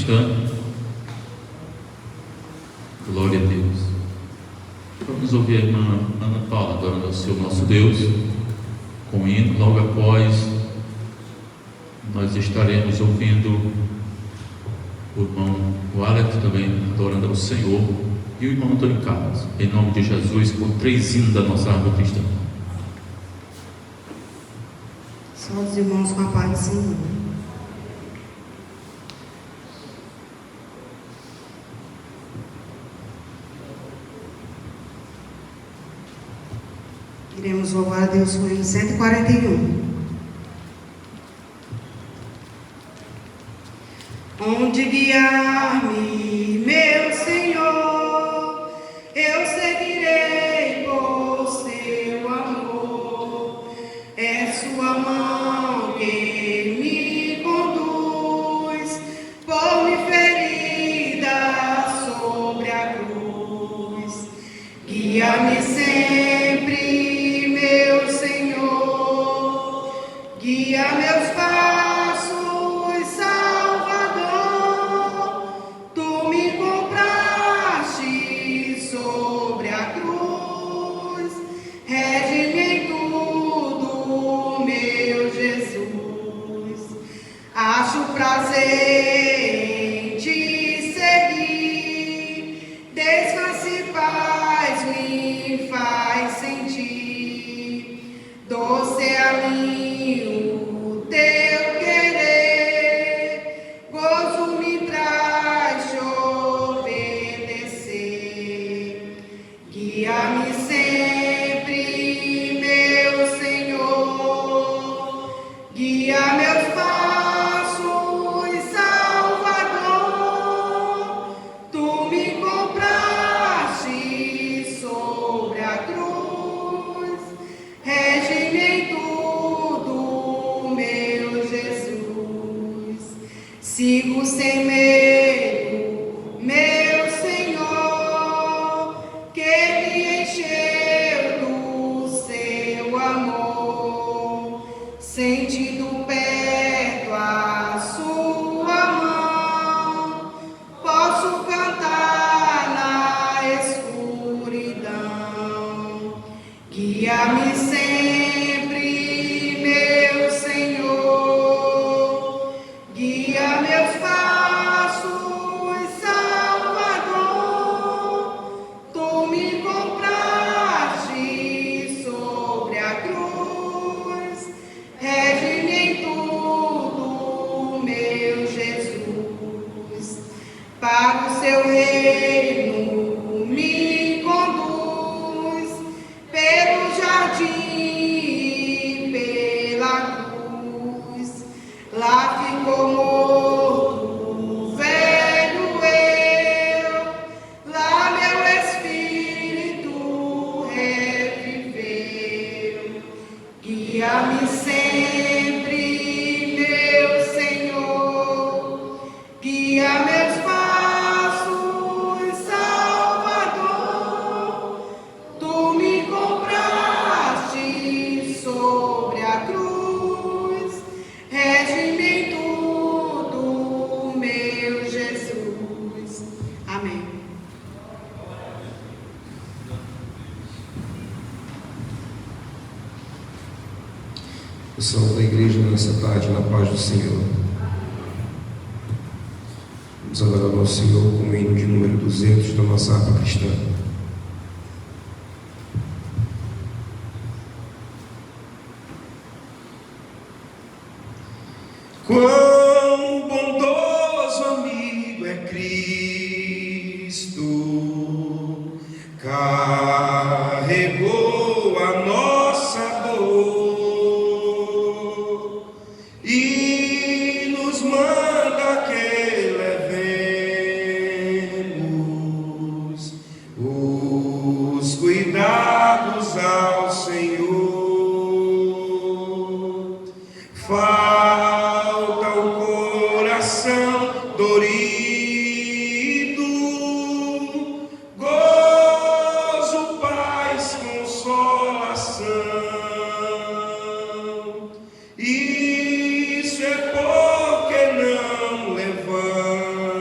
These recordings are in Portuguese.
cristã. Glória a Deus. Vamos ouvir a irmã Ana Paula adorando ao Senhor nosso Deus com hino. Logo após, nós estaremos ouvindo o irmão Alex também adorando ao Senhor, e o irmão Antônio Carlos, em nome de Jesus, por 3 hinos da nossa árvore cristã. Só os irmãos com a paz do Senhor. Iremos louvar a Deus com o hino 141. Onde guiar-me, meu Senhor, eu seguirei por seu amor. É sua mão que me conduz, por-me ferida sobre a cruz. Guia-me sempre, meu Senhor, guia meus passos, Salvador. Tu me compraste sobre a cruz, rege-me em tudo, meu Jesus. Acho prazer em te seguir, descanso e paz me faz sentir. Doce é a mim o teu querer, gozo me traz te obedecer. Guia-me sempre, meu Senhor, guia meus passos, Salvador. Tu me compraste sobre a cruz, rege-me em tudo, meu Jesus. Sigo sem medo, meu Senhor, que me encheu do seu amor. Sentindo perto a sua mão, posso cantar na escuridão. Guia-me sempre, meu Senhor, guia meus passos, Salvador. Tu me compraste sobre a cruz, rege-me em tudo, meu Jesus. Para o seu reino me conduz, pelo jardim e pela cruz. Lá ficou morto o velho eu, lá meu espírito reviveu. Guia-me sempre, meu Senhor, guia meus passos, Salvador. Tu me compraste sobre a cruz, rege-me em tudo, meu Jesus. Amém. O salve da igreja nessa tarde, na paz do Senhor. Vamos adorar ao Senhor com o hino de número 200 da nossa harpa cristã. Quão bondoso amigo é Cristo, carregou a nossa dor e nos manda que levemos os cuidados ao Senhor. Falta o coração dorido, gozo, paz, consolação. Isso é porque não levamos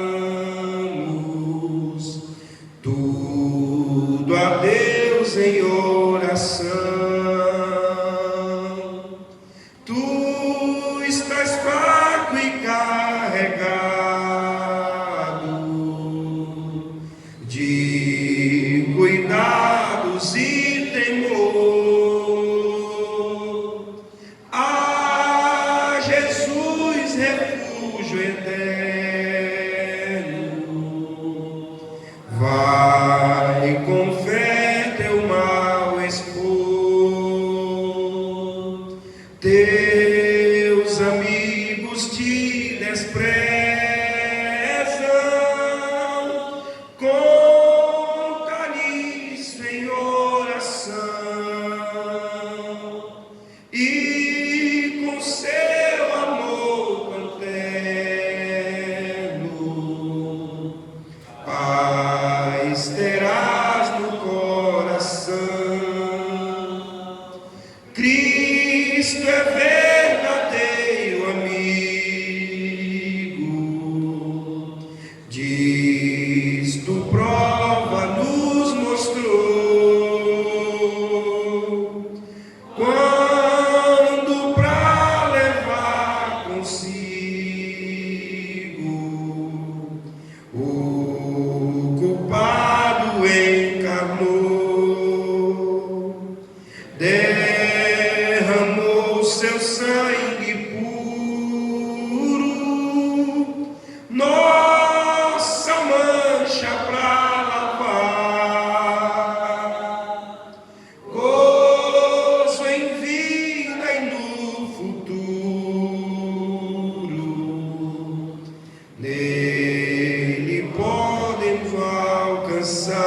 nele podem alcançar.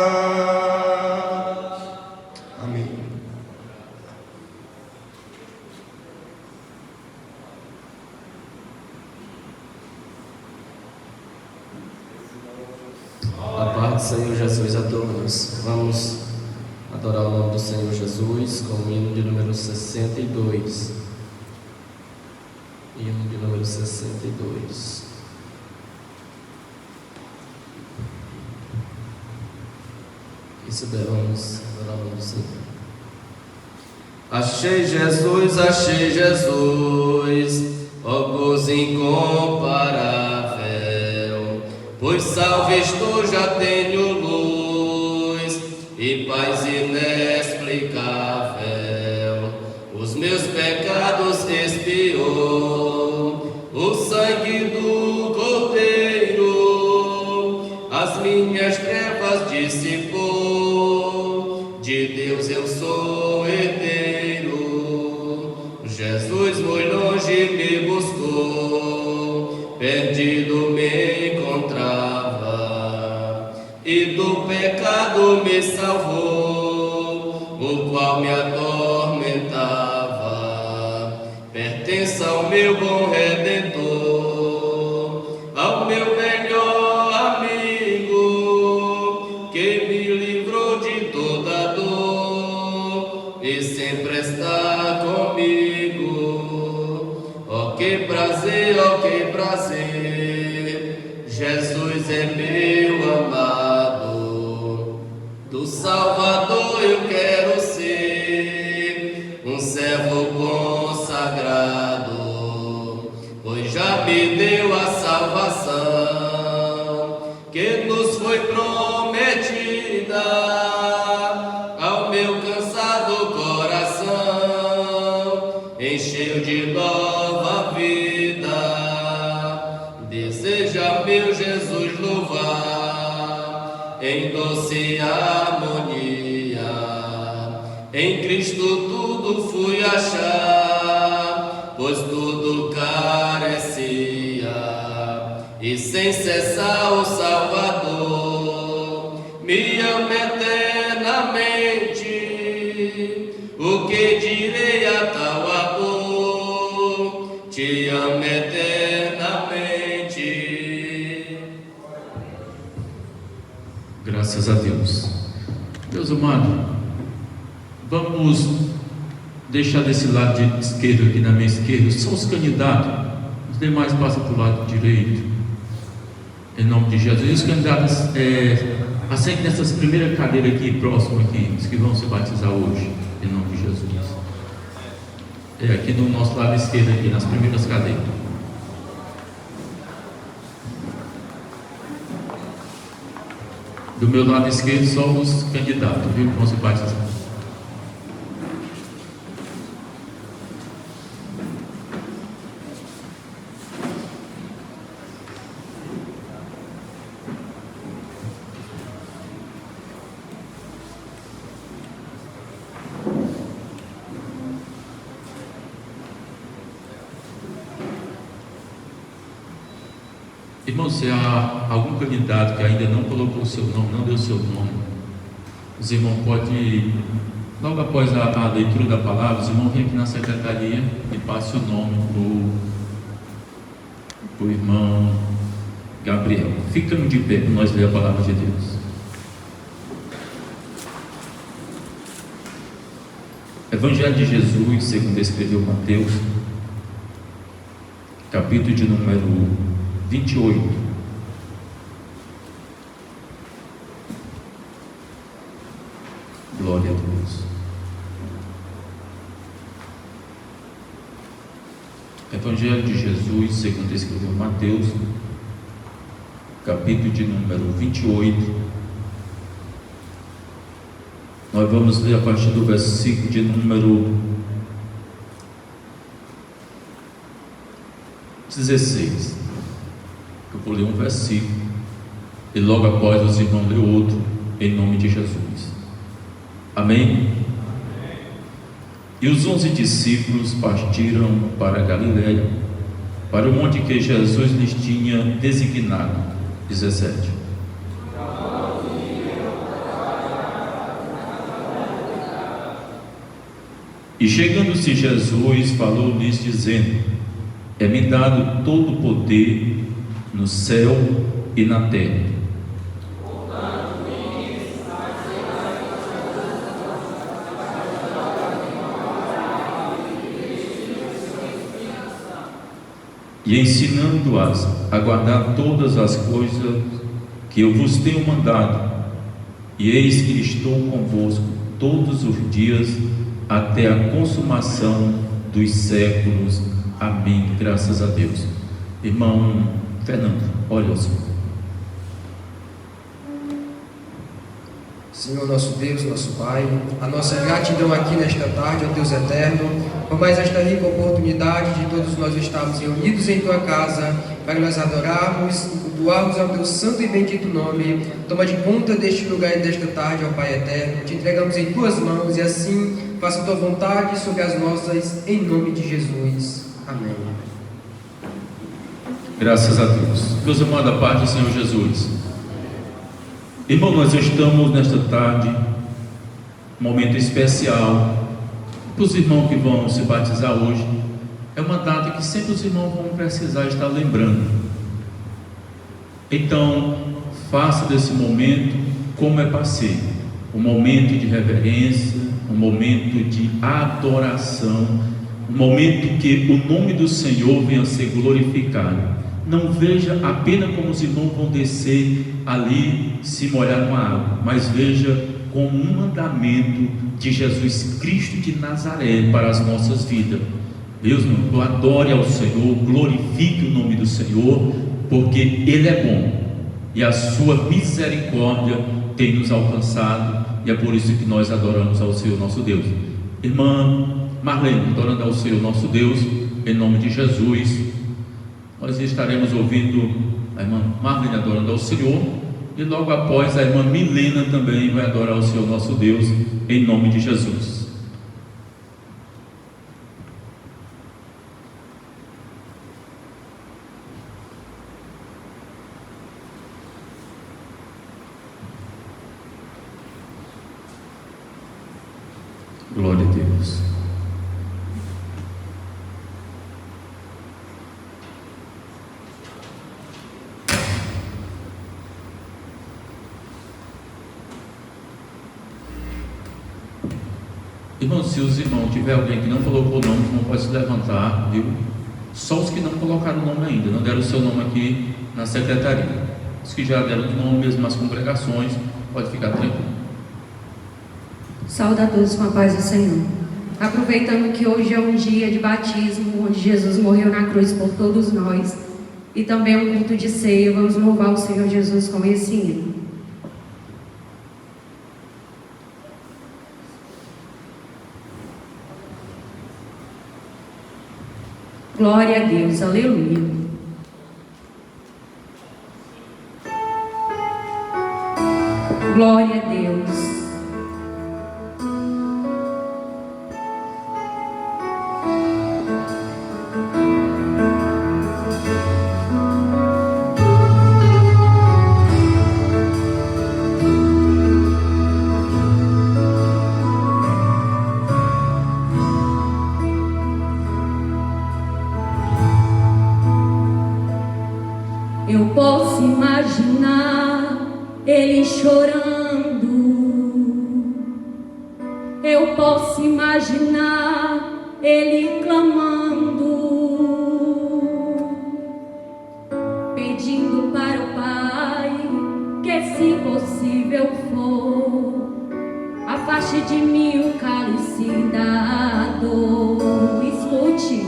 Amém. A paz do Senhor Jesus a todos. Vamos adorar o nome do Senhor Jesus com o hino de número 62. Hino de número 62. E se der, vamos adorar o nome do Senhor. Achei Jesus, ó gozo incomparável, pois salves tu já tenho luz e paz inexplicável. Os meus pecados expiou o sangue do Cordeiro, as minhas trevas dissipou, de Deus eu sou herdeiro. Jesus muito longe me buscou, perdido me encontrava, e do pecado me salvou, o qual me atormentava. Pertence ao meu bom Redentor, ao meu melhor amigo, que me livrou de toda dor e sempre está comigo. Oh, que prazer, Jesus é meu amado, do Salvador eu quero ser um servo consagrado, pois já me deu a salvação que nos foi prometida ao meu cansado coração, encheu de nova vida. Deseja meu Jesus louvar em doce harmonia, em Cristo tudo fui achar, pois tudo carecia, e sem cessar o Salvador me ama eternamente. O que direi a tal amor? Te amo eternamente. Graças a Deus. Deus amado, vamos deixar desse lado de esquerdo aqui na minha esquerda só os candidatos, os demais passam para o lado direito, em nome de Jesus. E os candidatos assentem nessas primeiras cadeiras aqui, próximo aqui, os que vão se batizar hoje, em nome de Jesus. Aqui no nosso lado esquerdo aqui, nas primeiras cadeiras. Do meu lado esquerdo só os candidatos, viu, que vão se batizar. Irmão, se há algum candidato que ainda não colocou o seu nome, não deu o seu nome, os irmãos podem, logo após a leitura da palavra, os irmãos vêm aqui na secretaria e passem o nome para o irmão Gabriel. Ficamos de pé para nós ler a palavra de Deus. Evangelho de Jesus, segundo escreveu Mateus, capítulo de número 28. Glória a Deus. Evangelho de Jesus, segundo escreveu Mateus, capítulo de número 28. Nós vamos ler a partir do versículo de número 16. Eu vou ler um versículo e logo após os irmãos ler outro, em nome de Jesus. Amém? E os 11 discípulos partiram para a Galiléia, para o monte que Jesus lhes tinha designado. 17. E chegando-se Jesus, falou-lhes dizendo: é-me dado todo o poder no céu e na terra. E ensinando-as a guardar todas as coisas que eu vos tenho mandado, e eis que estou convosco todos os dias até a consumação dos séculos. Amém. Graças a Deus. Irmão Fernando, olha o Senhor. Senhor nosso Deus, nosso Pai, a nossa gratidão aqui nesta tarde, ao Deus eterno, por mais esta rica oportunidade de todos nós estarmos reunidos em Tua casa, para nós adorarmos e cultuarmos ao Teu santo e bendito nome. Toma de conta deste lugar e desta tarde, ó Pai eterno, te entregamos em Tuas mãos e assim faça Tua vontade sobre as nossas, em nome de Jesus. Amém. Graças a Deus. Meus irmãos, da paz do Senhor Jesus. Irmão, nós estamos nesta tarde, um momento especial para os irmãos que vão se batizar hoje. É uma data que sempre os irmãos vão precisar estar lembrando. Então, faça desse momento como é para ser, um momento de reverência, um momento de adoração, um momento que o nome do Senhor venha a ser glorificado. Não veja apenas como os irmãos vão descer ali, se molhar numa água, mas veja como um mandamento de Jesus Cristo de Nazaré para as nossas vidas. Deus, meu, adore ao Senhor, glorifique o nome do Senhor, porque Ele é bom e a sua misericórdia tem nos alcançado, e é por isso que nós adoramos ao Senhor nosso Deus. Irmã Marlene, adorando ao Senhor nosso Deus, em nome de Jesus. Nós estaremos ouvindo a irmã Marlene adorando ao Senhor, e logo após a irmã Milena também vai adorar o Senhor nosso Deus, em nome de Jesus. Glória a Deus. Irmão, se os irmãos tiver alguém que não colocou o nome, não pode se levantar, viu? Só os que não colocaram o nome ainda, não deram o seu nome aqui na secretaria. Os que já deram o nome mesmo nas congregações, pode ficar tranquilo. Saúde a todos com a paz do Senhor. Aproveitando que hoje é um dia de batismo, onde Jesus morreu na cruz por todos nós, e também um culto de ceia, vamos louvar o Senhor Jesus com esse hino. Glória a Deus, aleluia. Glória a Deus. Eu posso imaginar ele chorando, eu posso imaginar ele clamando, pedindo para o Pai que, se possível for, afaste de mim o cálice da dor. Escute.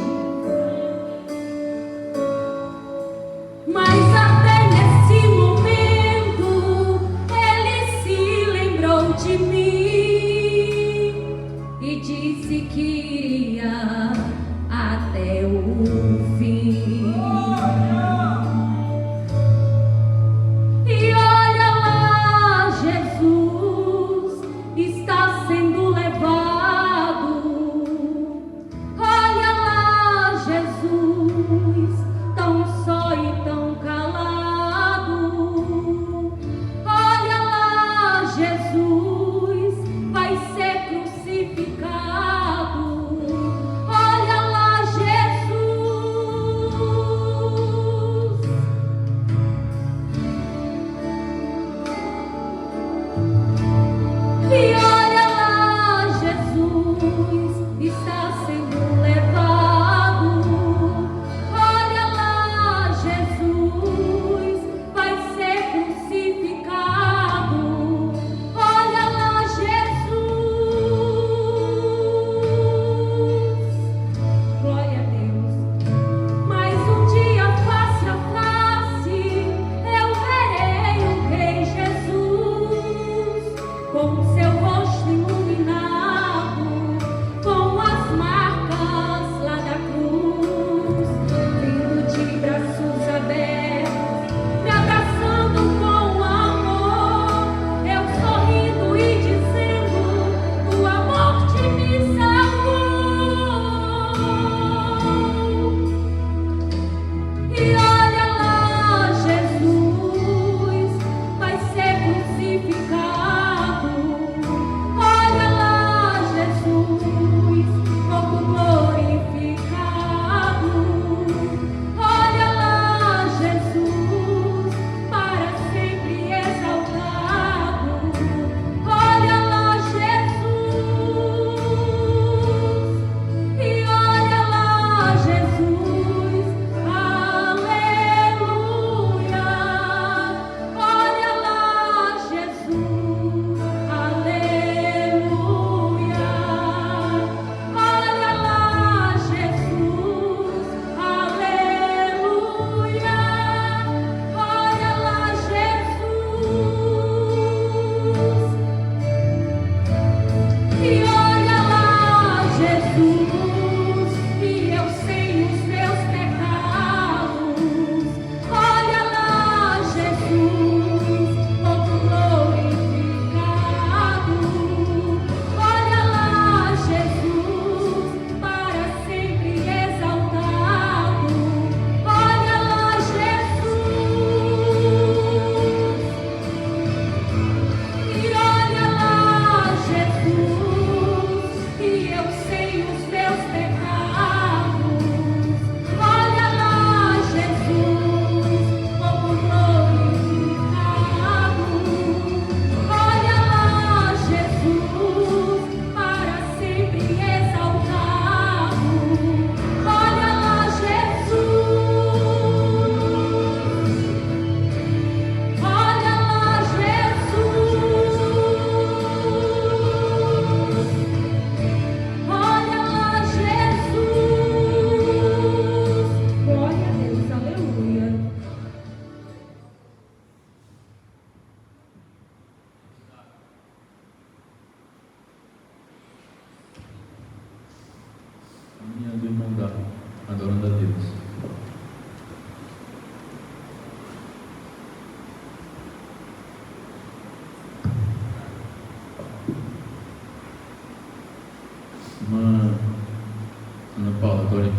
Mas até nesse momento ele se lembrou de mim e disse que iria até o fim. E olha lá, Jesus está sendo levado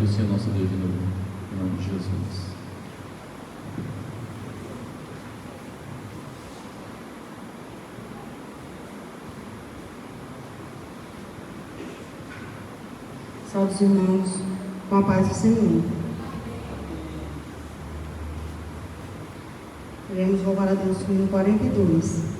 do Senhor nosso Deus de novo, em nome de Jesus. Salve os irmãos, com a paz do Senhor. Iremos louvar a Deus no hino 42.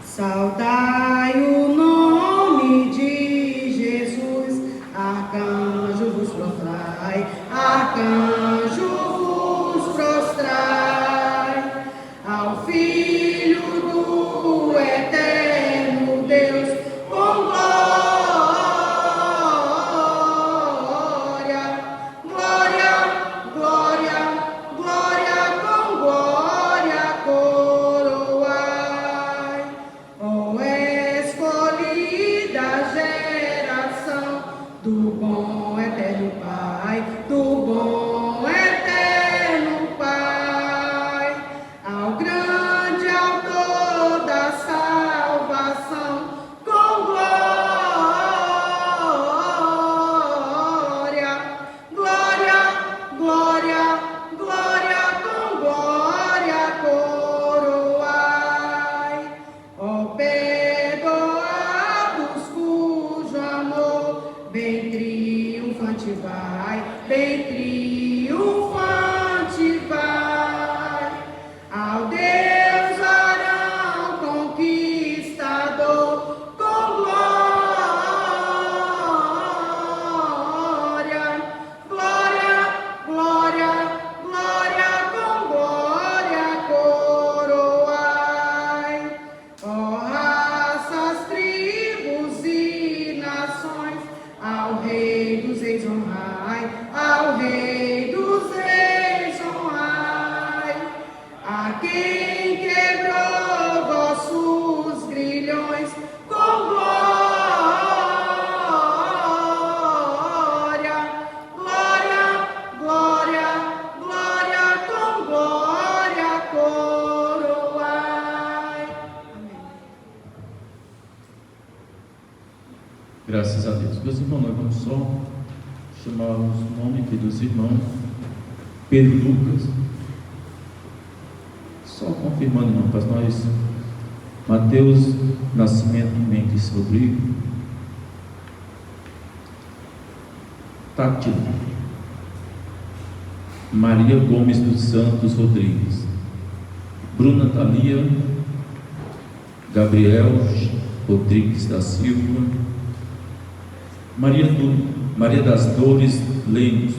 Saudai o nome de Jesus, arcanjo vos prostrai, arcanjo vos prostrai, ao Filho do Eterno Deus, com glória, glória, glória, glória, com glória coroai. Ó escolhida geração do bom eterno Pai, do bom eterno Pai, ao grande autor da salvação, com glória, glória, glória, glória, com glória coroai. Ó perdoados cujo amor bem triunfante vai, bem triunfante vai, ao Deus Arão conquistador, com glória, glória, glória, glória, com glória coroai. Ó raças, tribos e nações, ao Rei dos Reis honrai, ao Rei dos Reis honrai, a quem quebrou vossos grilhões, com glória, glória, glória, glória, com glória coroai. Amém. Graças a Deus. Meus irmãos, nós vamos só chamar os nomes aqui dos irmãos. Pedro Lucas. Só confirmando, irmão, para nós. Mateus Nascimento Mendes Rodrigo. Tátila. Maria Gomes dos Santos Rodrigues. Bruna Thalia. Gabriel Rodrigues da Silva. Maria das Dores Lemos.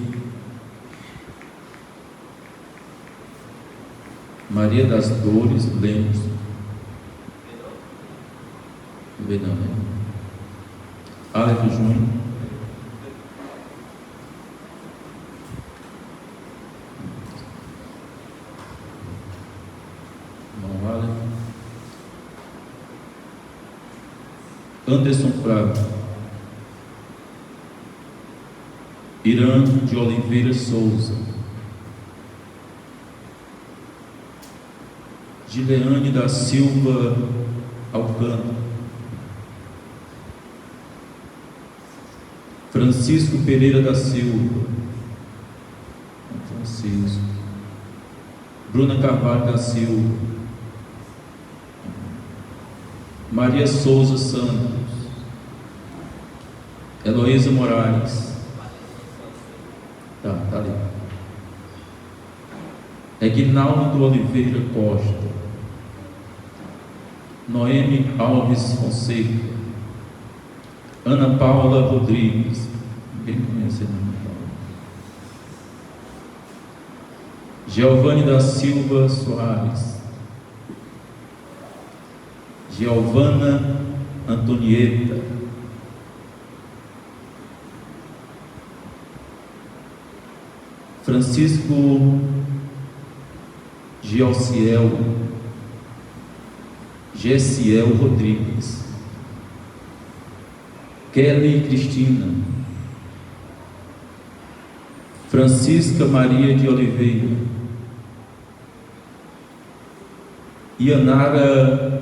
Maria das Dores Lemos. Não vê não, né? Alex Júnior. Irmão Alex. Anderson Prado. Irã de Oliveira Souza. Gileane da Silva Alcântara. Francisco Pereira da Silva. Francisco. Bruna Carvalho da Silva. Maria Souza Santos. Heloísa Moraes. Tá ali. Eguinaldo Oliveira Costa. Noemi Alves Fonseca. Ana Paula Rodrigues. Ninguém conhece a Ana Paula. Giovanni da Silva Soares. Giovana Antonieta. Francisco Gessiel Rodrigues. Kelly Cristina. Francisca Maria de Oliveira. Ianara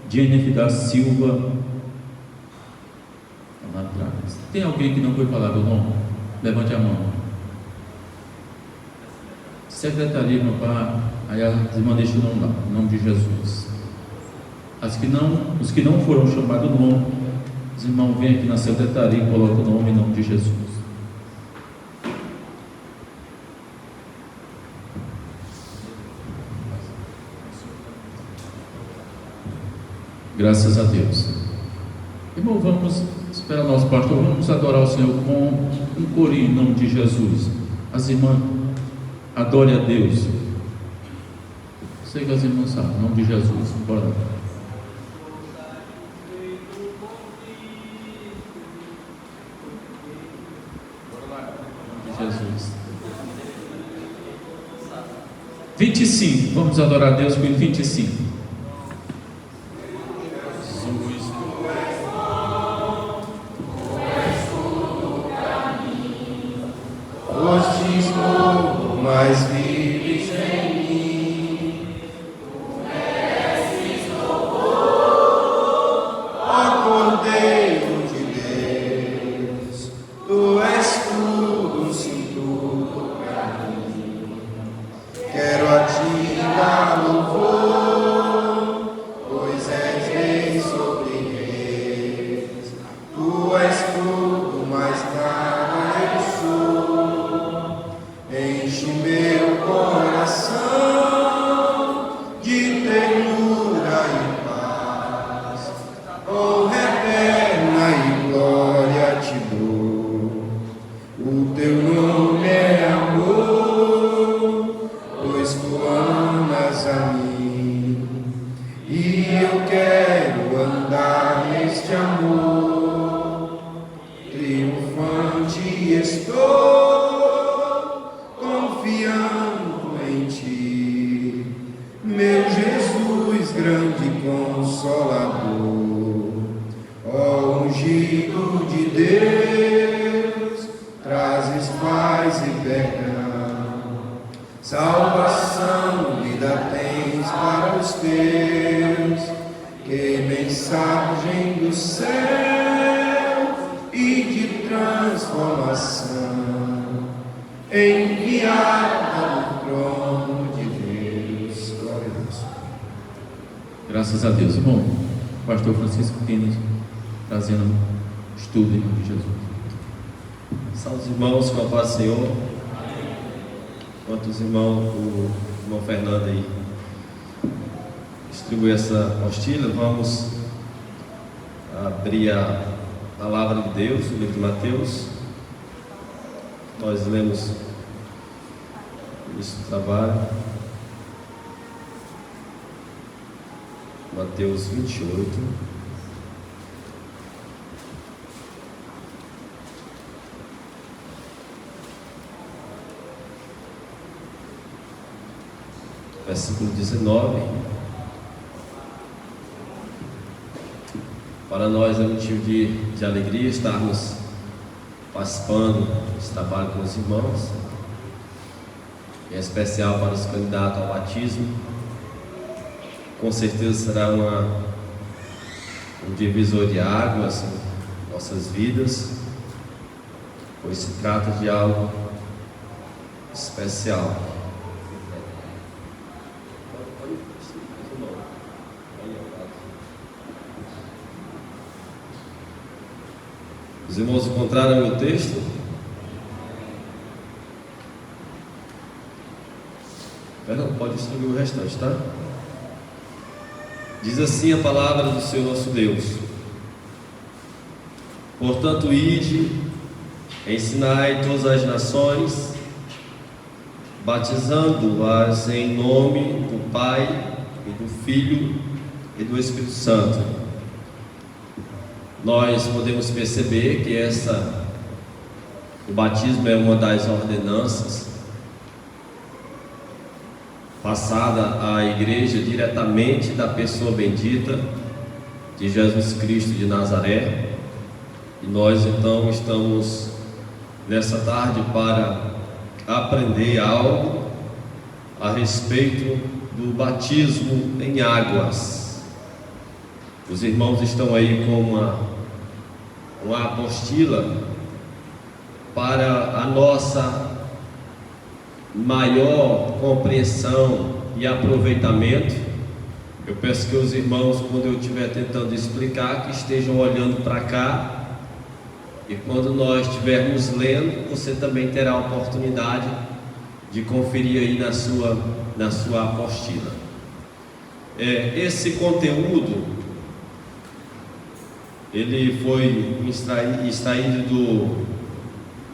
Jennifer da Silva. Tem alguém que não foi falado o nome? Levante a mão. Secretaria, meu pai, aí as irmãs deixam o nome lá, em nome de Jesus. Os que não foram chamados o nome, os irmãos vêm aqui na secretaria e colocam o nome em nome de Jesus. Graças a Deus. Irmão, vamos esperar nosso pastor, vamos adorar o Senhor com um corinho em nome de Jesus. As irmãs, adore a Deus. Sei que as irmãs sabem, em nome de Jesus. Bora lá. Jesus. 25, vamos adorar a Deus com 25. Mas vives em mim, tu mereces louvor, ó Cordeiro de Deus, tu és tudo, sim, tudo pra mim. Quero a ti dar louvor, pois és rei sobre reis, tu és tudo, mas nada eu sou. Enche o meu coração de ternura e paz, honra eterna e glória te dou. O teu nome é amor, pois tu amas a mim, e eu quero andar neste amor. Triunfante estou, confiando em ti, meu Jesus, grande Consolador. Ó ungido de Deus, trazes paz e perdão, salvação, vida tens para os teus. Que mensagem do céu e de transformação, enviada do trono de Deus. Glória a Deus. Graças a Deus. Bom, pastor Francisco Pino trazendo estudo em nome de Jesus. Salve os irmãos, com a paz do Senhor. Enquanto os irmãos, o irmão Fernando aí distribui essa apostila, vamos abrir a palavra de Deus, o livro de Mateus. Nós lemos isso do trabalho, Mateus 28. Versículo 19. Para nós é motivo de alegria estarmos participando desse trabalho com os irmãos, em especial para os candidatos ao batismo. Com certeza será um divisor de águas em nossas vidas, pois se trata de algo especial. Os irmãos encontraram meu texto? Perdão, pode distribuir o restante, tá? Diz assim a palavra do Senhor nosso Deus: portanto, ide, ensinai todas as nações, batizando-as em nome do Pai e do Filho e do Espírito Santo. Nós podemos perceber que o batismo é uma das ordenanças passada à igreja diretamente da pessoa bendita de Jesus Cristo de Nazaré. E nós então estamos nessa tarde para aprender algo a respeito do batismo em águas. Os irmãos estão aí com uma apostila para a nossa maior compreensão e aproveitamento. Eu peço que os irmãos, quando eu estiver tentando explicar, que estejam olhando para cá, e quando nós estivermos lendo, você também terá a oportunidade de conferir aí na sua apostila. Esse conteúdo, ele foi extraído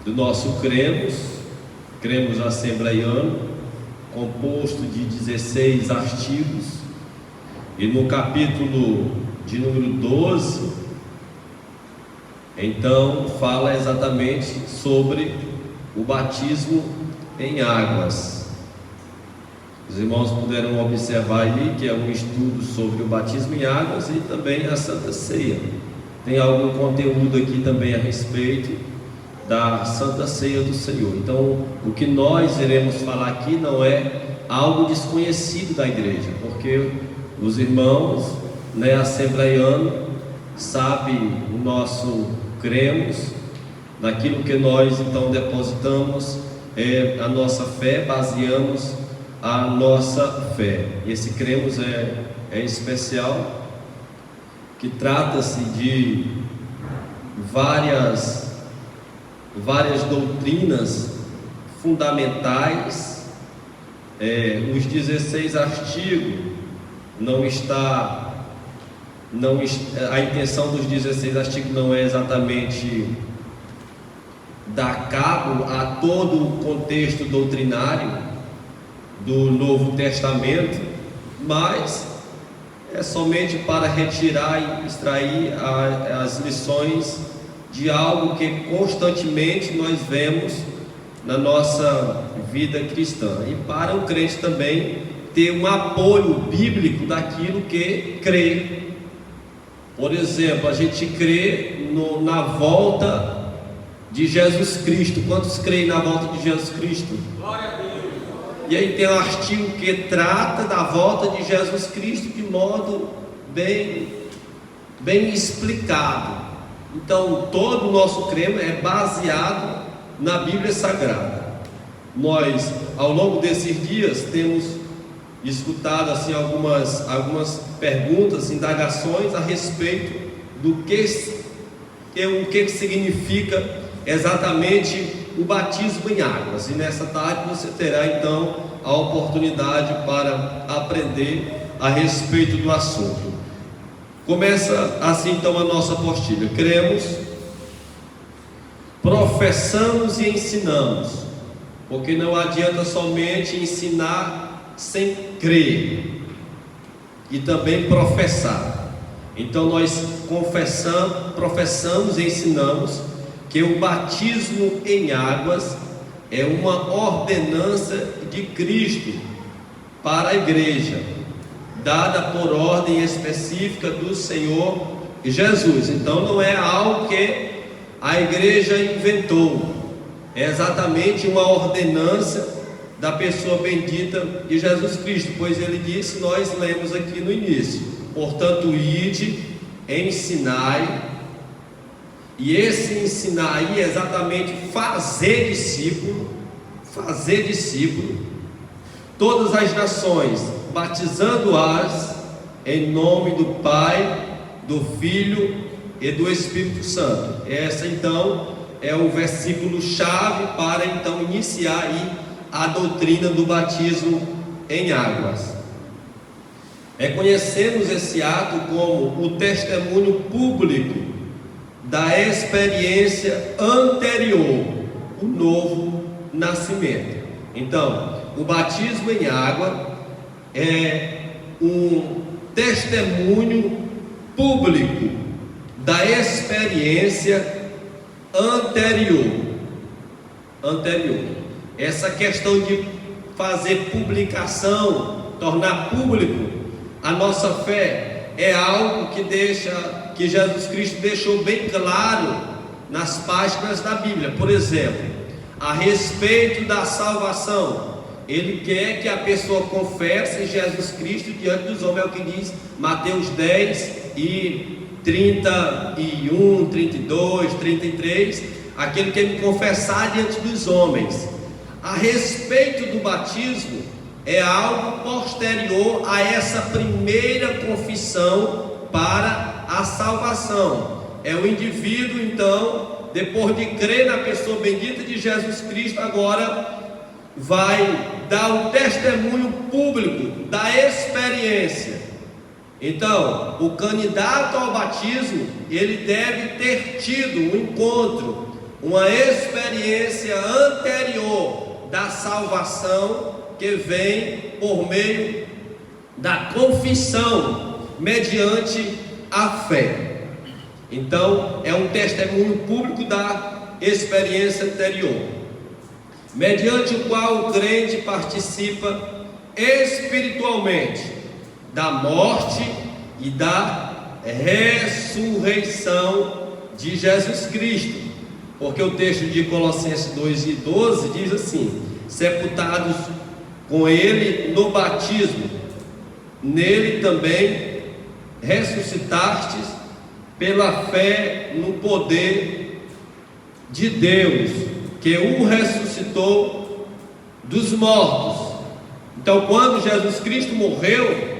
do nosso Cremos Assembleiano, composto de 16 artigos, e no capítulo de número 12, então fala exatamente sobre o batismo em águas. Os irmãos puderam observar ali que é um estudo sobre o batismo em águas e também a Santa Ceia. Tem algum conteúdo aqui também a respeito da Santa Ceia do Senhor. Então, o que nós iremos falar aqui não é algo desconhecido da igreja, porque os irmãos, assembleianos, sabem o nosso cremos, naquilo que nós então depositamos a nossa fé, baseamos a nossa fé. E esse cremos é especial, que trata-se de várias doutrinas fundamentais. Os 16 artigos a intenção dos 16 artigos não é exatamente dar cabo a todo o contexto doutrinário do Novo Testamento, mas é somente para retirar e extrair as lições de algo que constantemente nós vemos na nossa vida cristã, e para o crente também ter um apoio bíblico daquilo que crê. Por exemplo, a gente crê na volta de Jesus Cristo. Quantos creem na volta de Jesus Cristo? Glória a Deus. E aí tem um artigo que trata da volta de Jesus Cristo de modo bem explicado. Então, todo o nosso creme é baseado na Bíblia Sagrada. Nós, ao longo desses dias, temos escutado assim algumas perguntas, indagações a respeito do que significa exatamente o batismo em águas. E nessa tarde você terá então a oportunidade para aprender a respeito do assunto. Começa assim então a nossa apostila. Cremos, professamos e ensinamos, porque não adianta somente ensinar sem crer, e também professar. Então nós professamos e ensinamos que o batismo em águas é uma ordenança de Cristo para a igreja, dada por ordem específica do Senhor Jesus. Então não é algo que a igreja inventou, é exatamente uma ordenança da pessoa bendita de Jesus Cristo, pois ele disse, nós lemos aqui no início, portanto ide, ensinai, e esse ensinar aí é exatamente fazer discípulo, todas as nações, batizando-as em nome do Pai, do Filho e do Espírito Santo. Essa então é o versículo chave para então iniciar aí a doutrina do batismo em águas. Reconhecemos esse ato como o testemunho público da experiência anterior, o novo nascimento. Então, o batismo em água é um testemunho público da experiência anterior. Essa questão de fazer publicação, tornar público a nossa fé, é algo que Jesus Cristo deixou bem claro nas páginas da Bíblia. Por exemplo, a respeito da salvação, Ele quer que a pessoa confesse Jesus Cristo diante dos homens, é o que diz Mateus 10 e 31, 32, 33, aquele que me confessar diante dos homens. A respeito do batismo, é algo posterior a essa primeira confissão para a salvação. É o indivíduo, então, depois de crer na pessoa bendita de Jesus Cristo, agora vai dar um testemunho público da experiência. Então, o candidato ao batismo, ele deve ter tido um encontro, uma experiência anterior da salvação, que vem por meio da confissão, mediante a fé. Então, é um testemunho público da experiência anterior, mediante o qual o crente participa espiritualmente da morte e da ressurreição de Jesus Cristo, porque o texto de Colossenses 2:12 diz assim: sepultados com ele no batismo, nele também ressuscitastes pela fé no poder de Deus, que o ressuscitou dos mortos. Então, quando Jesus Cristo morreu,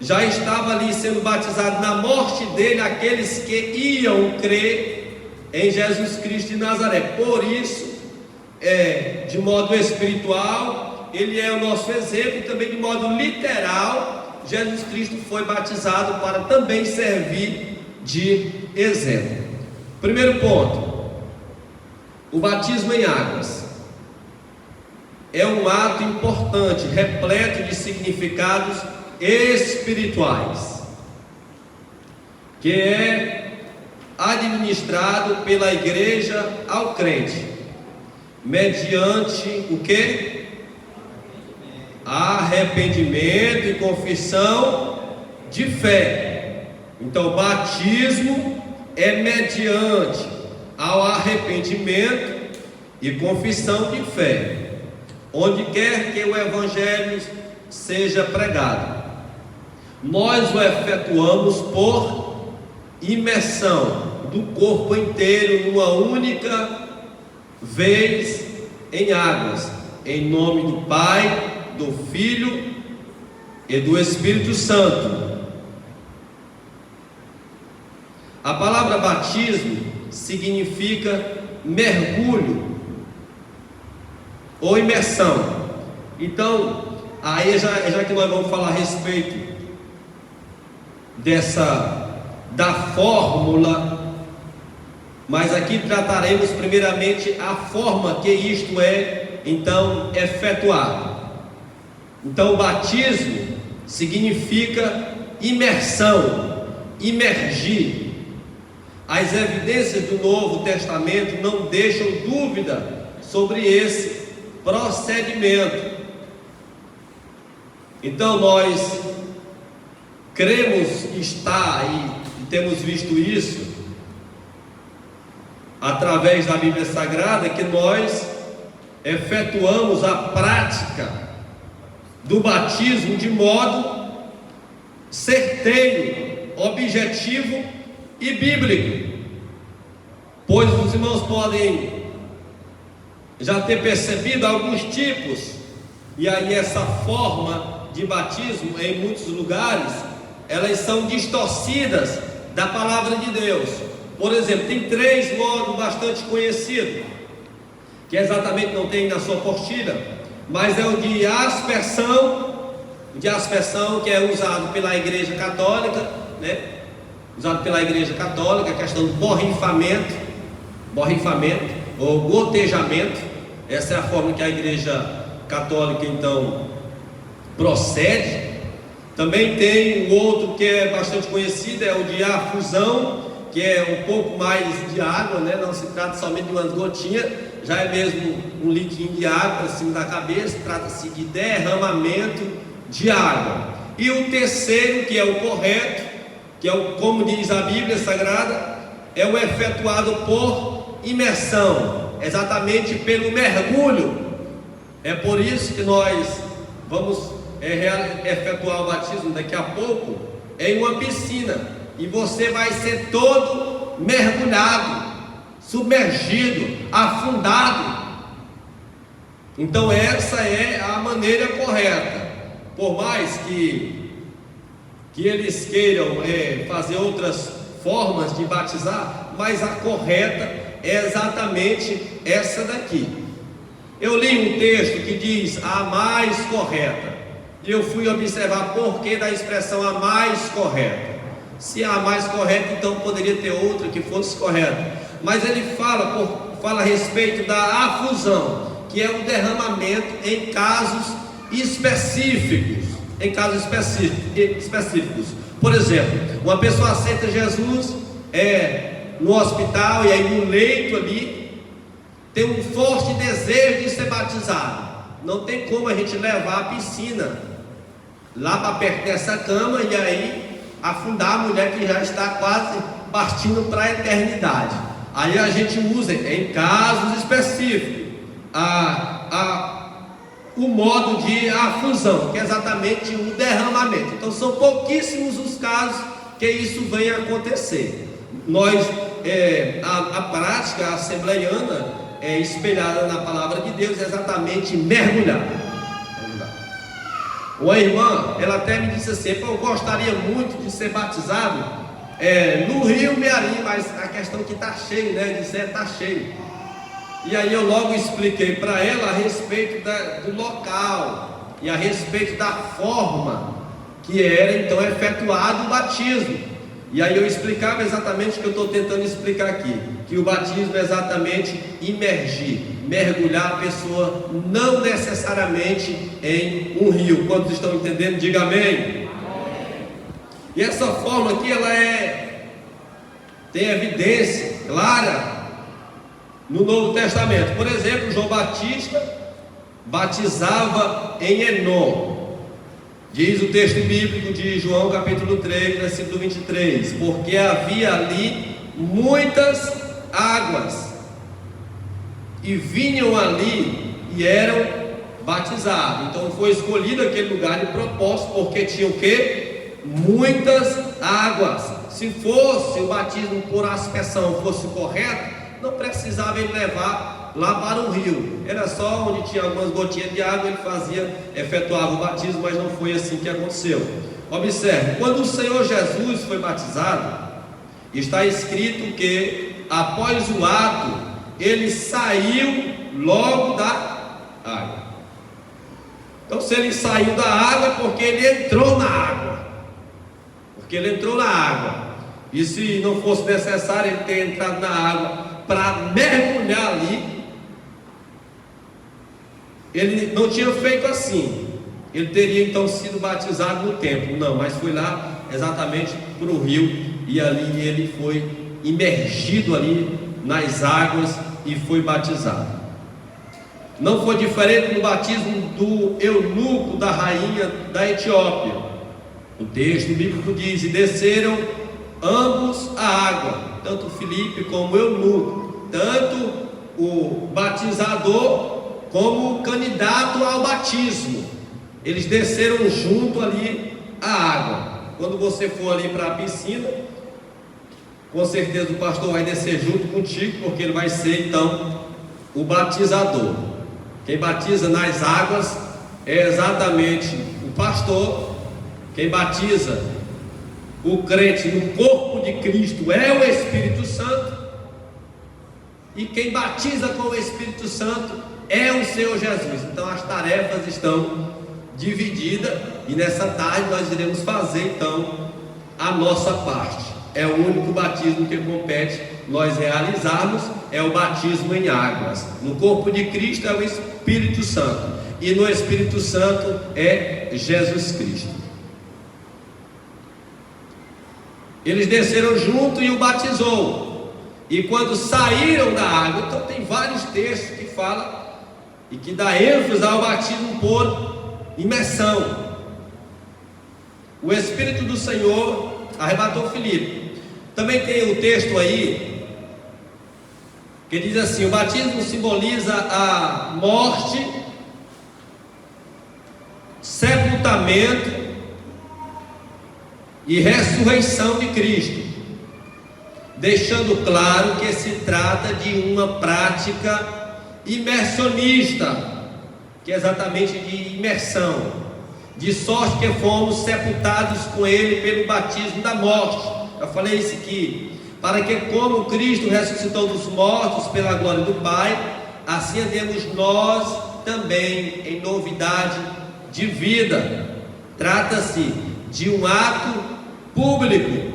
já estava ali sendo batizado na morte dele aqueles que iam crer em Jesus Cristo de Nazaré. Por isso, de modo espiritual, ele é o nosso exemplo, e também de modo literal, Jesus Cristo foi batizado para também servir de exemplo. Primeiro ponto: o batismo em águas é um ato importante, repleto de significados espirituais, que é administrado pela igreja ao crente, mediante o que? Arrependimento e confissão de fé. Então, o batismo é mediante ao arrependimento e confissão de fé, onde quer que o evangelho seja pregado. Nós o efetuamos por imersão do corpo inteiro numa única vez em águas, em nome do Pai, do Filho e do Espírito Santo. A palavra batismo significa mergulho ou imersão. Então, aí já que nós vamos falar a respeito da fórmula, mas aqui trataremos primeiramente a forma que isto é então efetuado. Então, o batismo significa imersão, imergir. As evidências do Novo Testamento não deixam dúvida sobre esse procedimento. Então, nós cremos estar e temos visto isso através da Bíblia Sagrada, que nós efetuamos a prática do batismo de modo certeiro, objetivo e bíblico, pois os irmãos podem já ter percebido alguns tipos, e aí essa forma de batismo em muitos lugares, elas são distorcidas da palavra de Deus. Por exemplo, tem 3 modos bastante conhecidos, que exatamente não tem na sua apostila, mas é o de aspersão, que é usado pela Igreja Católica, né? Usado pela Igreja Católica, a questão do borrifamento ou gotejamento. Essa é a forma que a Igreja Católica então procede. Também tem o outro que é bastante conhecido, é o de afusão, que é um pouco mais de água, né? Não se trata somente de umas gotinhas, já é mesmo um líquido de água em cima da cabeça, trata-se de derramamento de água. E o terceiro, que é o correto, que é o, como diz a Bíblia Sagrada, é o efetuado por imersão, exatamente pelo mergulho. É por isso que nós vamos efetuar o batismo daqui a pouco em uma piscina. e você vai ser todo mergulhado, submergido, afundado. Então essa é a maneira correta. Por mais que eles queiram fazer outras formas de batizar, mas a correta é exatamente essa daqui. Eu li um texto que diz a mais correta, e eu fui observar por que da expressão a mais correta. Se a mais correta, então poderia ter outra que fosse correta, mas ele fala a respeito da afusão, que é o derramamento em casos específicos. Por exemplo, uma pessoa aceita Jesus no hospital, e aí no leito ali tem um forte desejo de ser batizado. Não tem como a gente levar a piscina lá para perto dessa cama e aí afundar a mulher que já está quase partindo para a eternidade. Aí a gente usa em casos específicos o modo de afusão, que é exatamente o derramamento. Então são pouquíssimos os casos que isso vem a acontecer. A prática assembleiana espelhada na palavra de Deus é exatamente mergulhar. Uma irmã, ela até me disse assim: eu gostaria muito de ser batizado no Rio Mearim, mas a questão que está cheio, né? Está cheio. E aí eu logo expliquei para ela a respeito do local e a respeito da forma que era então efetuado o batismo. E aí eu explicava exatamente o que eu estou tentando explicar aqui, que o batismo é exatamente imergir, mergulhar a pessoa, não necessariamente em um rio. Quantos estão entendendo? Diga amém. E essa forma aqui, ela tem evidência clara no Novo Testamento. Por exemplo, João Batista batizava em Enom. Diz o texto bíblico de João capítulo 3, versículo 23: porque havia ali muitas águas, e vinham ali e eram batizados. Então foi escolhido aquele lugar de propósito, porque tinha o quê? Muitas águas. Se fosse o batismo por aspersão fosse correto, não precisava ele levar lá para o rio, era só onde tinha algumas gotinhas de água, ele efetuava o batismo, mas não foi assim que aconteceu. Observe, quando o Senhor Jesus foi batizado, está escrito que após o ato, ele saiu logo da água. Então se ele saiu da água é porque ele entrou na água, e se não fosse necessário ele ter entrado na água para mergulhar ali, ele não tinha feito assim. Ele teria então sido batizado no templo. Não, mas foi lá exatamente para o rio, e ali ele foi imergido ali nas águas e foi batizado. Não foi diferente no batismo do eunuco da rainha da Etiópia. O texto bíblico diz: e desceram ambos a água, tanto Filipe como o eunuco, tanto o batizador como o candidato ao batismo. Eles desceram junto ali a água. Quando você for ali para a piscina, com certeza o pastor vai descer junto contigo, porque ele vai ser então o batizador. Quem batiza nas águas é exatamente o pastor. Quem batiza o crente no corpo de Cristo é o Espírito Santo, e quem batiza com o Espírito Santo é o Senhor Jesus. Então as tarefas estão divididas, e nessa tarde nós iremos fazer então a nossa parte. É o único batismo que compete nós realizarmos, é o batismo em águas. No corpo de Cristo é o Espírito Santo, e no Espírito Santo é Jesus Cristo. Eles desceram junto e o batizou, e quando saíram da água, então tem vários textos que falam e que dá ênfase ao batismo por imersão. O Espírito do Senhor arrebatou Filipe. Também tem um texto aí que diz assim: o batismo simboliza a morte, sepultamento e ressurreição de Cristo, deixando claro que se trata de uma prática imersionista, que é exatamente de imersão, de sorte que fomos sepultados com Ele pelo batismo da morte. Eu falei isso aqui, para que como Cristo ressuscitou dos mortos pela glória do Pai, assim andemos nós também em novidade de vida. Trata-se de um ato público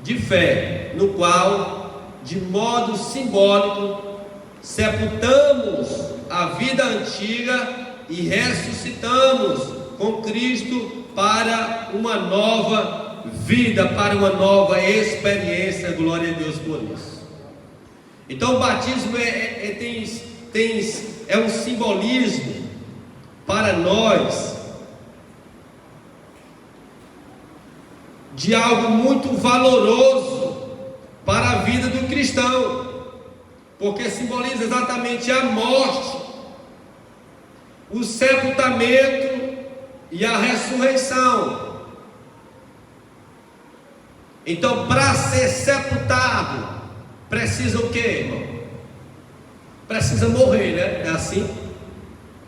de fé, no qual, de modo simbólico, sepultamos a vida antiga e ressuscitamos com Cristo para uma nova vida, para uma nova experiência. Glória a Deus por isso. Então o batismo é um simbolismo para nós de algo muito valoroso para a vida do cristão, porque simboliza exatamente a morte, o sepultamento e a ressurreição. Então, para ser sepultado, precisa o que, irmão? Precisa morrer, né? É assim?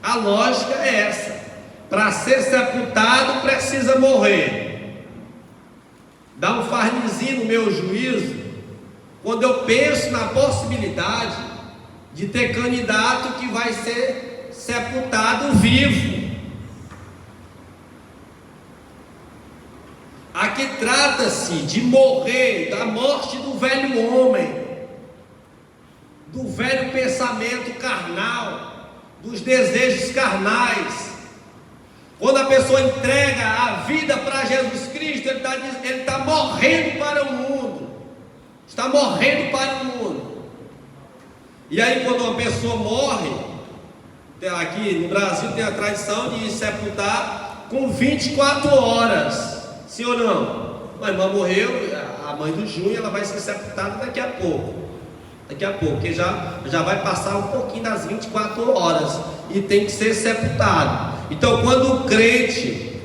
A lógica é essa. Para ser sepultado, precisa morrer. Dá um farnizinho no meu juízo quando eu penso na possibilidade de ter candidato que vai ser sepultado vivo. Aqui trata-se de morrer, da morte do velho homem, do velho pensamento carnal, dos desejos carnais. Quando a pessoa entrega a vida para Jesus Cristo, ele está morrendo para o mundo. Está morrendo para o mundo. E aí, quando uma pessoa morre, aqui no Brasil tem a tradição de sepultar com 24 horas. Sim ou não? A irmã morreu, a mãe do Júnior, ela vai ser sepultada daqui a pouco. Daqui a pouco, porque já vai passar um pouquinho das 24 horas e tem que ser sepultado. Então, quando o crente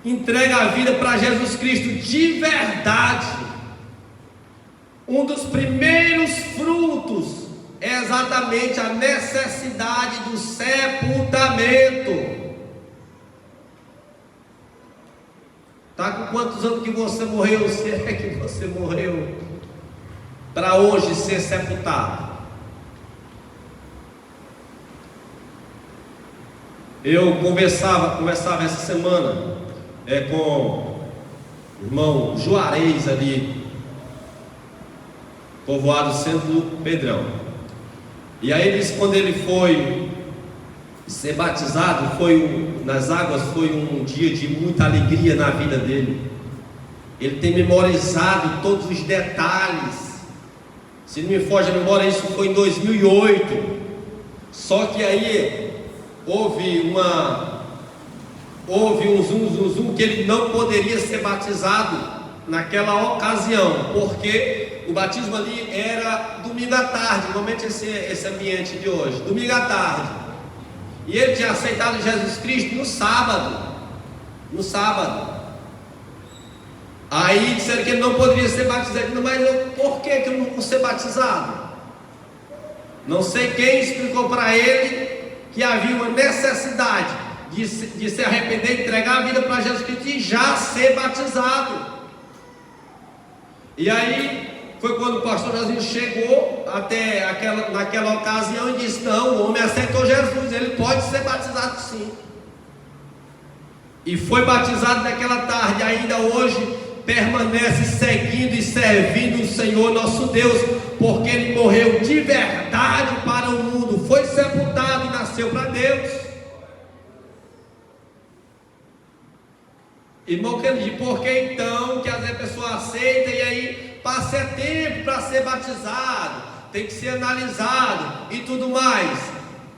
entrega a vida para Jesus Cristo de verdade, um dos primeiros frutos é exatamente a necessidade do sepultamento. Tá com quantos anos que você morreu? Se é que você morreu para hoje ser sepultado? Eu conversava essa semana com o irmão Juarez ali, povoado Centro do Pedrão. E aí ele disse que quando ele foi ser batizado, nas águas, foi um dia de muita alegria na vida dele. Ele tem memorizado todos os detalhes. Se não me foge a memória, isso foi em 2008. Só que aí houve um zum que ele não poderia ser batizado naquela ocasião, porque o batismo ali era domingo à tarde, normalmente esse ambiente de hoje, domingo à tarde. E ele tinha aceitado Jesus Cristo no sábado. Aí disseram que ele não poderia ser batizado. Mas por que eu não vou ser batizado? Não sei quem explicou para ele que havia uma necessidade de se arrepender, entregar a vida para Jesus Cristo e já ser batizado. E aí foi quando o pastor Josinho chegou naquela ocasião e disse: não, o homem aceitou Jesus, ele pode ser batizado sim. E foi batizado naquela tarde. Ainda hoje permanece seguindo e servindo o Senhor nosso Deus, porque ele morreu de verdade para o mundo, foi sepultado e nasceu para Deus. Irmão querido, por que então que às vezes a pessoa aceita e aí passa tempo para ser batizado, tem que ser analisado e tudo mais?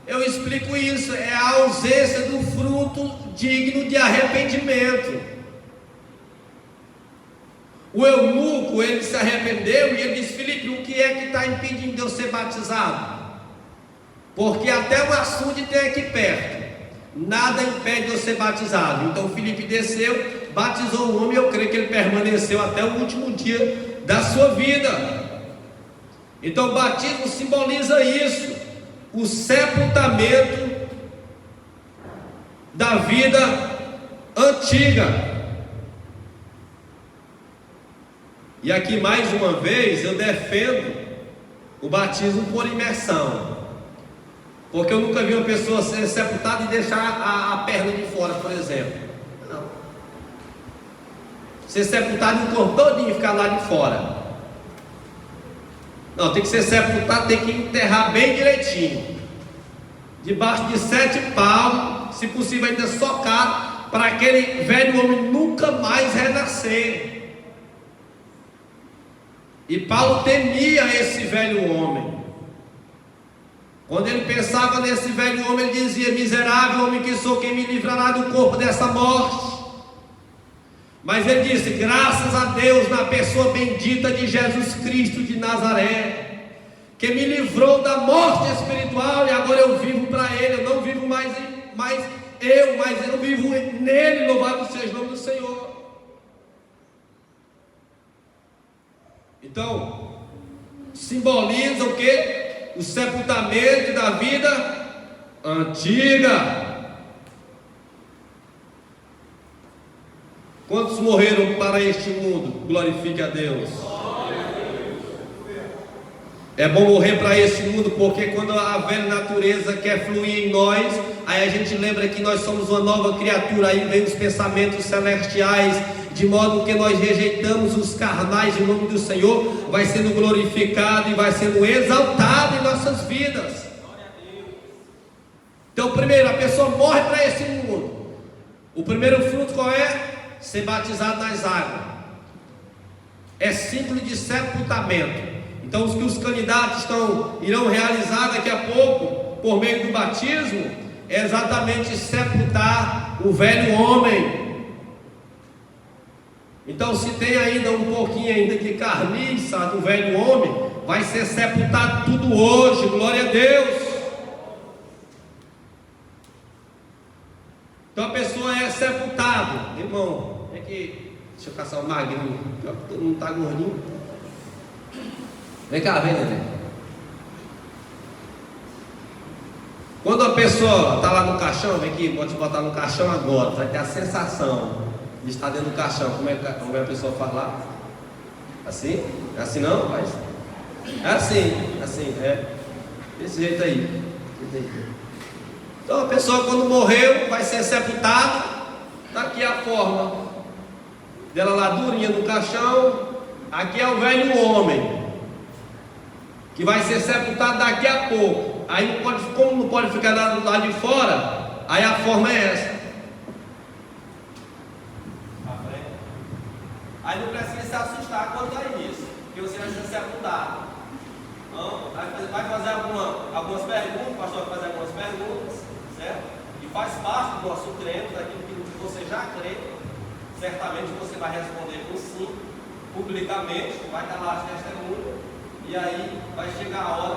Eu explico isso, é a ausência do fruto digno de arrependimento. O eunuco, ele se arrependeu e ele disse: Filipe, o que é que está impedindo de eu ser batizado? Porque até o açude tem aqui perto, nada impede de eu ser batizado. Então Filipe desceu, batizou o homem, eu creio que ele permaneceu até o último dia da sua vida. Então o batismo simboliza isso, o sepultamento da vida antiga. E aqui mais uma vez eu defendo o batismo por imersão, porque eu nunca vi uma pessoa ser sepultada e deixar a perna de fora, por exemplo. Não. Ser sepultado em corpo todinho e ficar lá de fora. Não, tem que ser sepultado, tem que enterrar bem direitinho, debaixo de 7 palmos, se possível ainda socado, para aquele velho homem nunca mais renascer. E Paulo temia esse velho homem. Quando ele pensava nesse velho homem, ele dizia: miserável homem que sou, quem me livrará do corpo dessa morte? Mas ele disse: graças a Deus na pessoa bendita de Jesus Cristo de Nazaré, que me livrou da morte espiritual, e agora eu vivo para Ele. Eu não vivo mais eu, mas eu vivo nele. Louvado seja o nome do Senhor. Então, simboliza o que? O sepultamento da vida antiga. Quantos morreram para este mundo? Glorifique a Deus. É bom morrer para este mundo, porque quando a velha natureza quer fluir em nós, aí a gente lembra que nós somos uma nova criatura. Aí vem os pensamentos celestiais, de modo que nós rejeitamos os carnais em nome do Senhor, vai sendo glorificado e vai sendo exaltado em nossas vidas. Então, primeiro, a pessoa morre para esse mundo. O primeiro fruto qual é? Ser batizado nas águas. É símbolo de sepultamento. Então, os que os candidatos irão realizar daqui a pouco, por meio do batismo, é exatamente sepultar o velho homem. Então, se tem ainda um pouquinho ainda de carniça do velho homem, vai ser sepultado tudo hoje. Glória a Deus. Então a pessoa é sepultada. Irmão, é que deixa eu caçar um magrinho, todo mundo está gordinho. Vem cá, vem, neném. Quando a pessoa está lá no caixão, vem aqui, pode botar no caixão agora, vai ter a sensação de estar dentro do caixão. Como é a pessoa fala? Assim? É assim não, rapaz? É assim, é. Desse jeito aí. Então a pessoa quando morreu vai ser sepultada. Está aqui a forma dela lá durinha no caixão. Aqui é o velho homem, que vai ser sepultado daqui a pouco. Aí como não pode ficar do lado de fora, aí a forma é essa. Aí não precisa se assustar quanto a isso, porque você vai ser sepultado. Então, vai fazer algumas perguntas, o pastor vai fazer algumas perguntas, certo? E faz parte do nosso credo, daquilo que você já crê. Certamente você vai responder com sim, publicamente, vai estar lá as testemunhas. E aí vai chegar a hora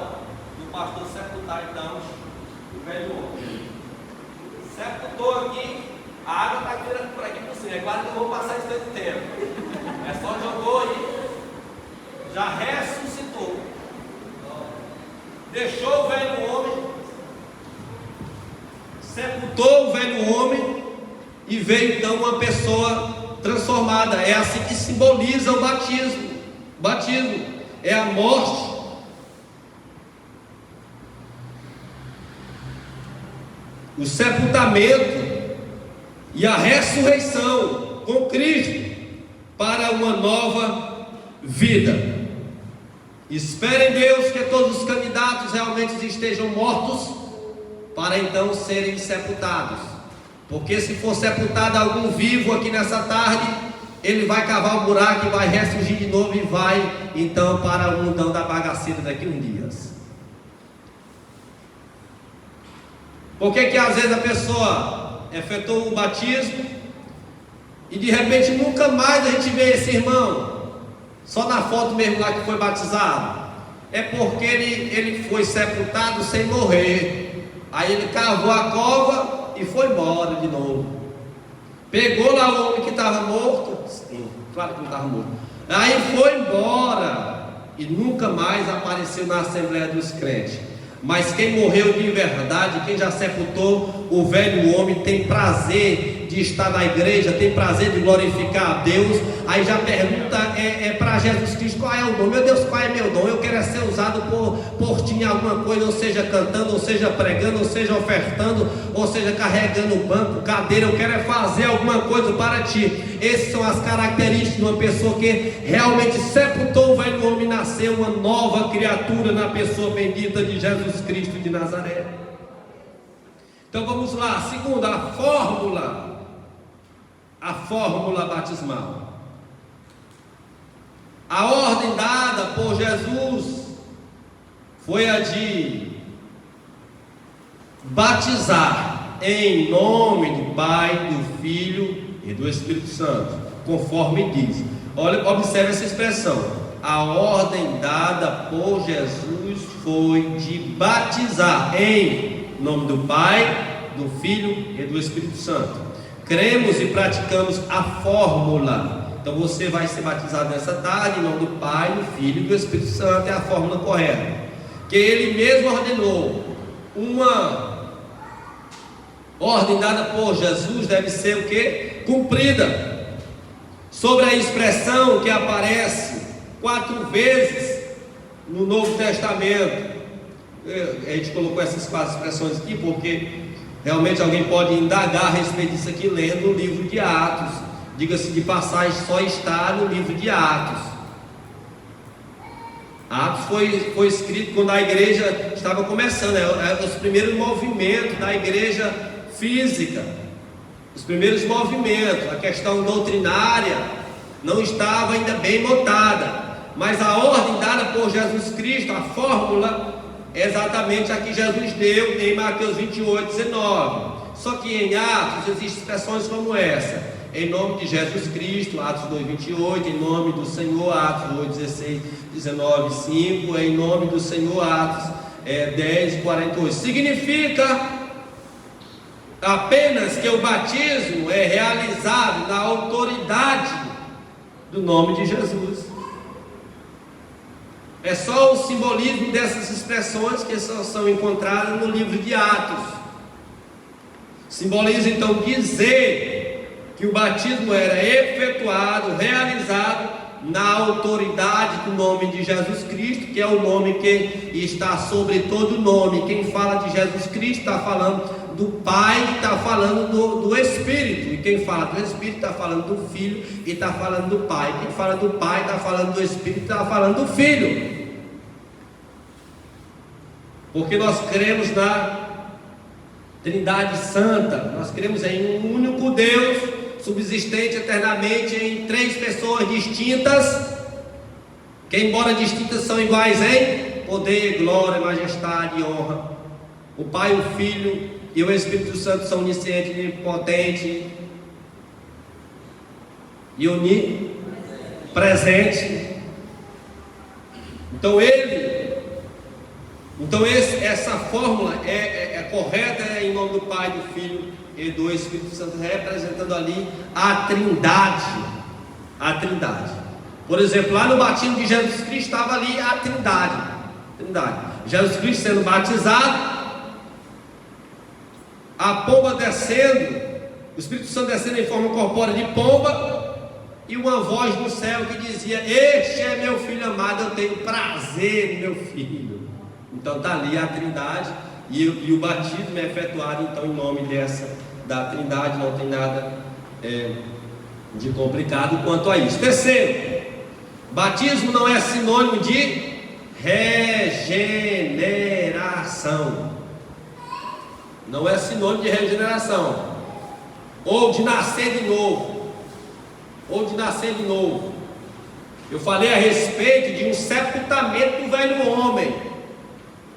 do pastor sepultar então o velho homem. Sepultou aqui, a água está virando por aqui por cima. É claro que eu vou passar esse tempo. É só jogou aí, já ressuscitou. Deixou o velho homem, sepultou o velho homem e veio então uma pessoa transformada. É assim que simboliza o batismo. O batismo é a morte. O sepultamento e a ressurreição com Cristo para uma nova vida. Espere em Deus que todos os candidatos realmente estejam mortos, para então serem sepultados. Porque se for sepultado algum vivo aqui nessa tarde, ele vai cavar o buraco e vai ressurgir de novo e vai então para o mundão da bagaceira daqui a uns dias. Por que às vezes a pessoa efetuou o batismo e de repente nunca mais a gente vê esse irmão? Só na foto mesmo lá que foi batizado. É porque ele foi sepultado sem morrer. Aí ele cavou a cova e foi embora de novo. pegou lá o homem que estava morto, sim, claro que não estava morto, aí foi embora e nunca mais apareceu na Assembleia dos Crentes. Mas quem morreu de verdade, quem já sepultou o velho homem, tem prazer de estar na igreja, tem prazer de glorificar a Deus. Aí já pergunta para Jesus Cristo: qual é o dom? Meu Deus, qual é meu dom? Eu quero ser usado por ti em alguma coisa, ou seja cantando, ou seja pregando, ou seja ofertando, ou seja carregando banco, cadeira. Eu quero fazer alguma coisa para ti. Essas são as características de uma pessoa que realmente sepultou o velho homem e nasceu uma nova criatura na pessoa bendita de Jesus Cristo de Nazaré. Então vamos lá, segunda, a fórmula batismal. A ordem dada por Jesus foi a de batizar em nome do Pai, do Filho e do Espírito Santo, conforme diz. Olha, observe essa expressão. A ordem dada por Jesus foi de batizar em nome do Pai, do Filho e do Espírito Santo. Cremos e praticamos a fórmula. Então você vai ser batizado nessa tarde em nome do Pai, do Filho e do Espírito Santo. É a fórmula correta, que Ele mesmo ordenou. Uma ordem dada por Jesus deve ser o que? Cumprida. Sobre a expressão que aparece 4 vezes no Novo Testamento, a gente colocou essas 4 expressões aqui porque realmente alguém pode indagar a respeito disso aqui lendo o livro de Atos. Diga-se de passagem, só está no livro de Atos. Atos foi escrito quando a igreja estava começando, os primeiros movimentos da igreja física, os primeiros movimentos. A questão doutrinária não estava ainda bem montada, mas a ordem dada por Jesus Cristo, a fórmula, é exatamente a que Jesus deu em Mateus 28:19. Só que em Atos existem expressões como essa: em nome de Jesus Cristo, Atos 2:28, em nome do Senhor, Atos 8:16, 19, 5, em nome do Senhor, Atos 10:48. Significa apenas que o batismo é realizado na autoridade do nome de Jesus. É só o simbolismo dessas expressões que são encontradas no livro de Atos. Simboliza então dizer que o batismo era efetuado, realizado na autoridade do nome de Jesus Cristo, que é o nome que está sobre todo nome. Quem fala de Jesus Cristo está falando do Pai, está falando do Espírito. E quem fala do Espírito está falando do Filho e está falando do Pai. Quem fala do Pai está falando do Espírito, está falando do Filho. Porque nós cremos na Trindade Santa. Nós cremos em um único Deus, subsistente eternamente em 3 pessoas distintas, que embora distintas são iguais em poder, glória, majestade e honra. O Pai, o Filho e o Espírito Santo são oniscientes, onipotentes e onipresentes. Então essa fórmula é correta, em nome do Pai, do Filho e do Espírito Santo, representando ali a Trindade. A Trindade. Por exemplo, lá no batismo de Jesus Cristo estava ali a Trindade. Jesus Cristo sendo batizado, a pomba descendo, o Espírito Santo descendo em forma corpórea de pomba, e uma voz do céu que dizia: este é meu filho amado, eu tenho prazer em meu filho. Então está ali a Trindade, e o batismo é efetuado então em nome da Trindade. Não tem nada de complicado quanto a isso. Terceiro, batismo não é sinônimo de regeneração. Não é sinônimo de regeneração, ou de nascer de novo, Eu falei a respeito de um sepultamento do velho homem.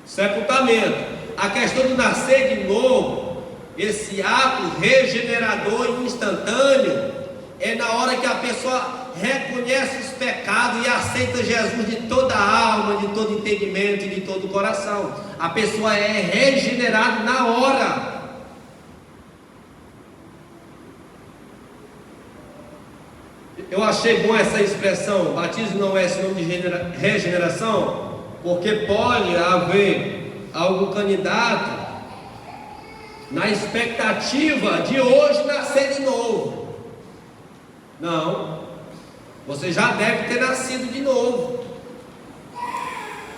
Sepultamento. A questão de nascer de novo, esse ato regenerador e instantâneo, é na hora que a pessoa reconhece os pecados e aceita Jesus de toda a alma, de todo entendimento e de todo o coração. A pessoa é regenerada na hora. eu achei bom essa expressão, batismo não é sinônimo de regeneração, porque pode haver algum candidato na expectativa de hoje nascer de novo. Não, você já deve ter nascido de novo,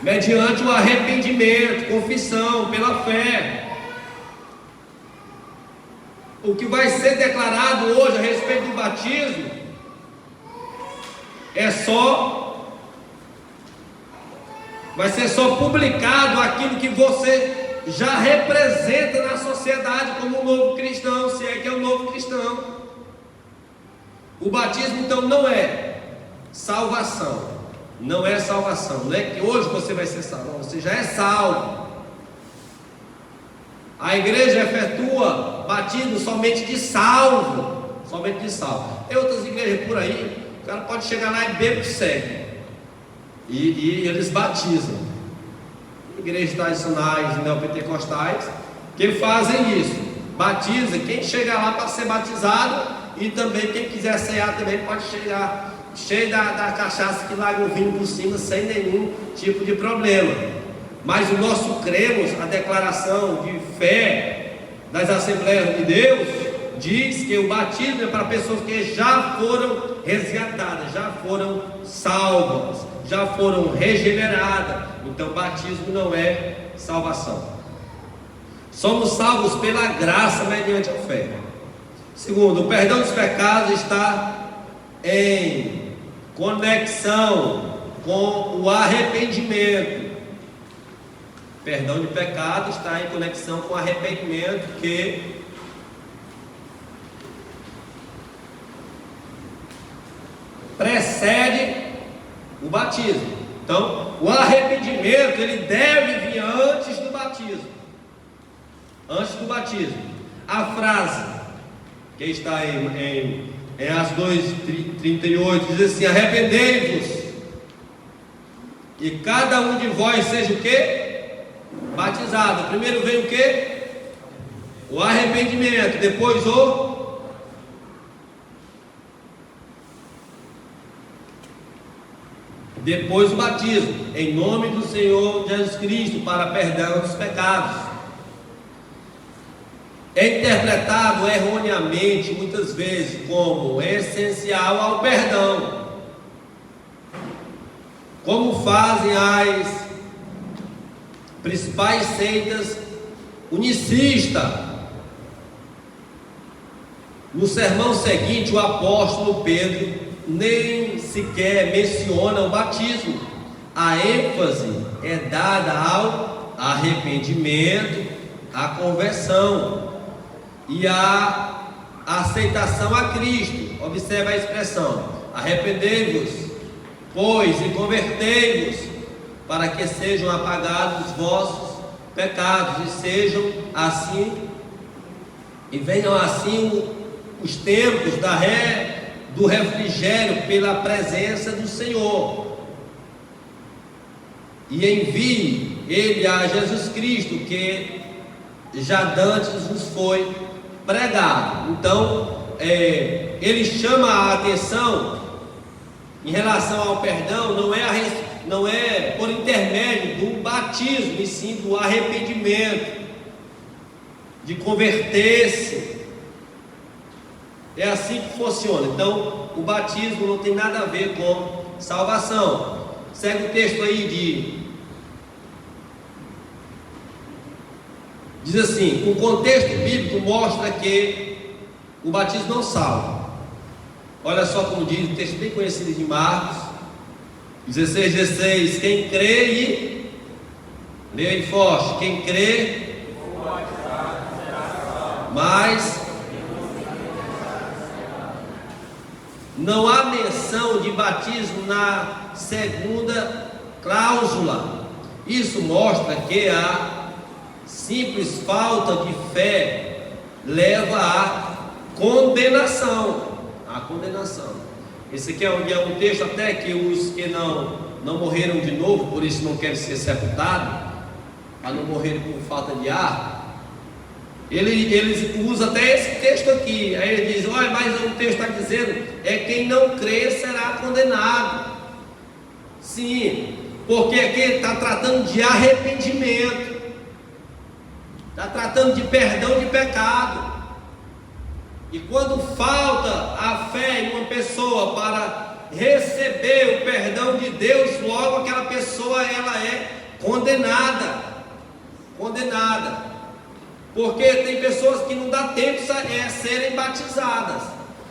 mediante o arrependimento, confissão, pela fé. O que vai ser declarado hoje a respeito do batismo vai ser só publicado aquilo que você já representa na sociedade como um novo cristão, se é que é um novo cristão. O batismo então não é salvação, não é salvação, não é que hoje você vai ser salvo, você já é salvo. A igreja efetua batismo somente de salvo, somente de salvo. Tem outras igrejas por aí, o cara pode chegar lá e beber segue, e eles batizam. Igrejas tradicionais e neopentecostais que fazem isso, batiza quem chega lá para ser batizado, e também quem quiser cear também pode chegar cheio da cachaça que larga o vinho por cima sem nenhum tipo de problema. Mas o nosso cremos, a declaração de fé das Assembleias de Deus, diz que o batismo é para pessoas que já foram resgatadas, já foram salvas, já foram regeneradas. Então batismo não é salvação. Somos salvos pela graça mediante a fé. Segundo, o perdão dos pecados está em conexão com o arrependimento. Perdão de pecado está em conexão com o arrependimento que precede o batismo. Então, o arrependimento ele deve vir antes do batismo. Antes do batismo. A frase que está em Atos 2:38 diz assim: arrependei-vos e cada um de vós seja o quê? Batizado. Primeiro vem o quê? O arrependimento, depois o batismo, em nome do Senhor Jesus Cristo, para perdão dos pecados. É interpretado erroneamente, muitas vezes, como essencial ao perdão, como fazem as principais seitas unicistas. No sermão seguinte, o apóstolo Pedro nem sequer menciona o batismo. A ênfase é dada ao arrependimento, à conversão e à aceitação a Cristo. Observe a expressão: arrependei-vos, pois, e convertei-vos, para que sejam apagados os vossos pecados, e sejam assim, e venham assim os tempos do refrigério pela presença do Senhor, e envie ele a Jesus Cristo, que já dantes nos foi pregado. Então, ele chama a atenção em relação ao perdão, não é por intermédio do batismo, e sim do arrependimento, de converter-se. É assim que funciona. Então, o batismo não tem nada a ver com salvação. Segue o texto aí diz assim: o contexto bíblico mostra que o batismo não salva. Olha só como diz o texto bem conhecido de Marcos 16:16: quem crê e leia aí forte, quem crê, mas não há menção de batismo na segunda cláusula. Isso mostra que a simples falta de fé leva à condenação. A condenação. Esse aqui é um texto até que os que não morreram de novo, por isso não querem ser sepultados, para não morrerem por falta de ar, eles usam até esse texto aqui. Aí ele diz: olha, mas o texto está dizendo, é quem quem não crê será condenado. Sim, porque aqui ele está tratando de arrependimento, está tratando de perdão de pecado. E quando falta a fé em uma pessoa para receber o perdão de Deus, logo aquela pessoa ela é condenada. Porque tem pessoas que não dá tempo serem batizadas.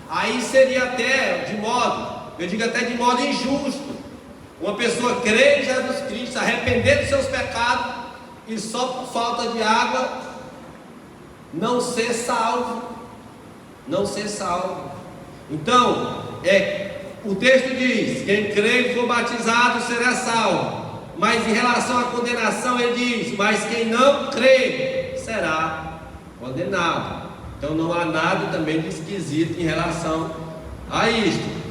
Aí seria até de modo injusto, uma pessoa crer em Jesus Cristo, arrepender dos seus pecados e só por falta de água não ser salvo. Então, o texto diz: quem crê e for batizado será salvo. Mas em relação à condenação ele diz: mas quem não crê será condenado. Então não há nada também de esquisito em relação a isto.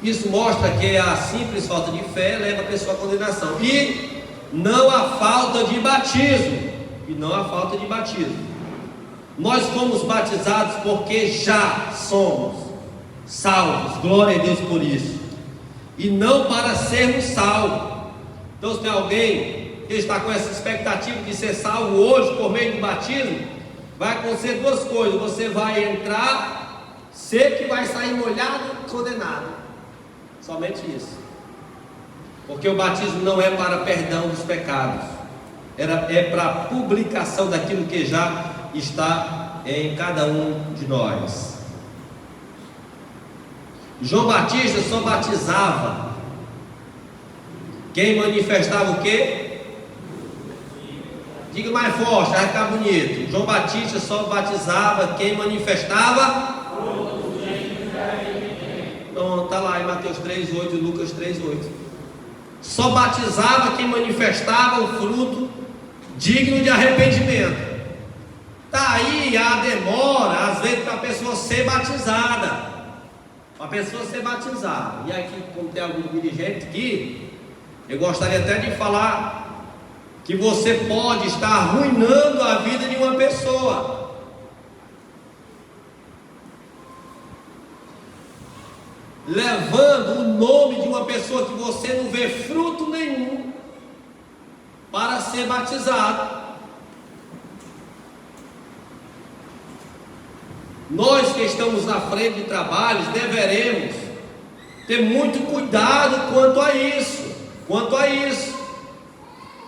Isso mostra que a simples falta de fé leva a pessoa à condenação. E não a falta de batismo. Nós fomos batizados porque já somos salvos. Glória a Deus por isso. E não para sermos salvos. Então, se tem alguém que está com essa expectativa de ser salvo hoje por meio do batismo, vai acontecer duas coisas: você vai entrar seco e vai sair molhado e condenado. Somente isso. Porque o batismo não é para perdão dos pecados, é para a publicação daquilo que já está em cada um de nós. João Batista só batizava quem manifestava o quê? Diga mais forte, vai ficar bonito. João Batista só batizava quem manifestava. Não, está lá em Mateus 3,8 e Lucas 3,8. Só batizava quem manifestava o fruto digno de arrependimento. Está aí a demora, às vezes, para a pessoa ser batizada. E aqui, como tem algum dirigente aqui, eu gostaria até de falar que você pode estar arruinando a vida de uma pessoa. Levando o nome de uma pessoa que você não vê fruto nenhum para ser batizado. Nós que estamos na frente de trabalhos deveremos ter muito cuidado quanto a isso.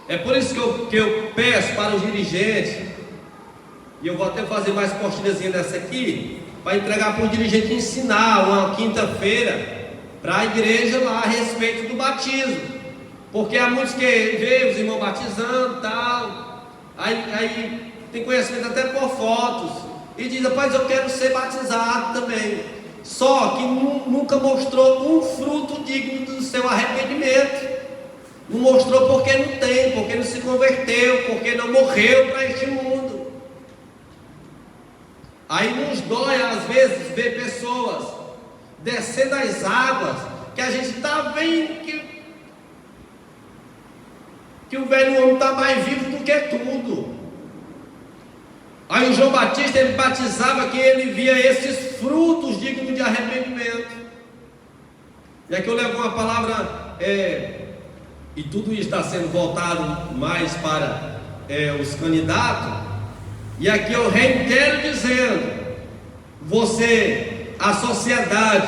É por isso que eu peço para os dirigentes, e eu vou até fazer mais postilhazinha dessa aqui, para entregar para o dirigente ensinar uma quinta-feira para a igreja lá a respeito do batismo. Porque há muitos que veem os irmãos batizando e tal, aí tem conhecimento até por fotos, e diz: rapaz, eu quero ser batizado também. Só que nunca mostrou um fruto digno do seu arrependimento. Não mostrou porque não tem, porque não se converteu, porque não morreu para este mundo. Aí nos dói às vezes ver pessoas descendo as águas, que a gente está vendo que o velho homem está mais vivo do que tudo. Aí o João Batista, ele batizava que ele via esses frutos dignos de arrependimento. E aqui eu levo uma palavra, e tudo isso está sendo voltado mais para os candidatos. E aqui eu reitero dizendo: você, a sociedade,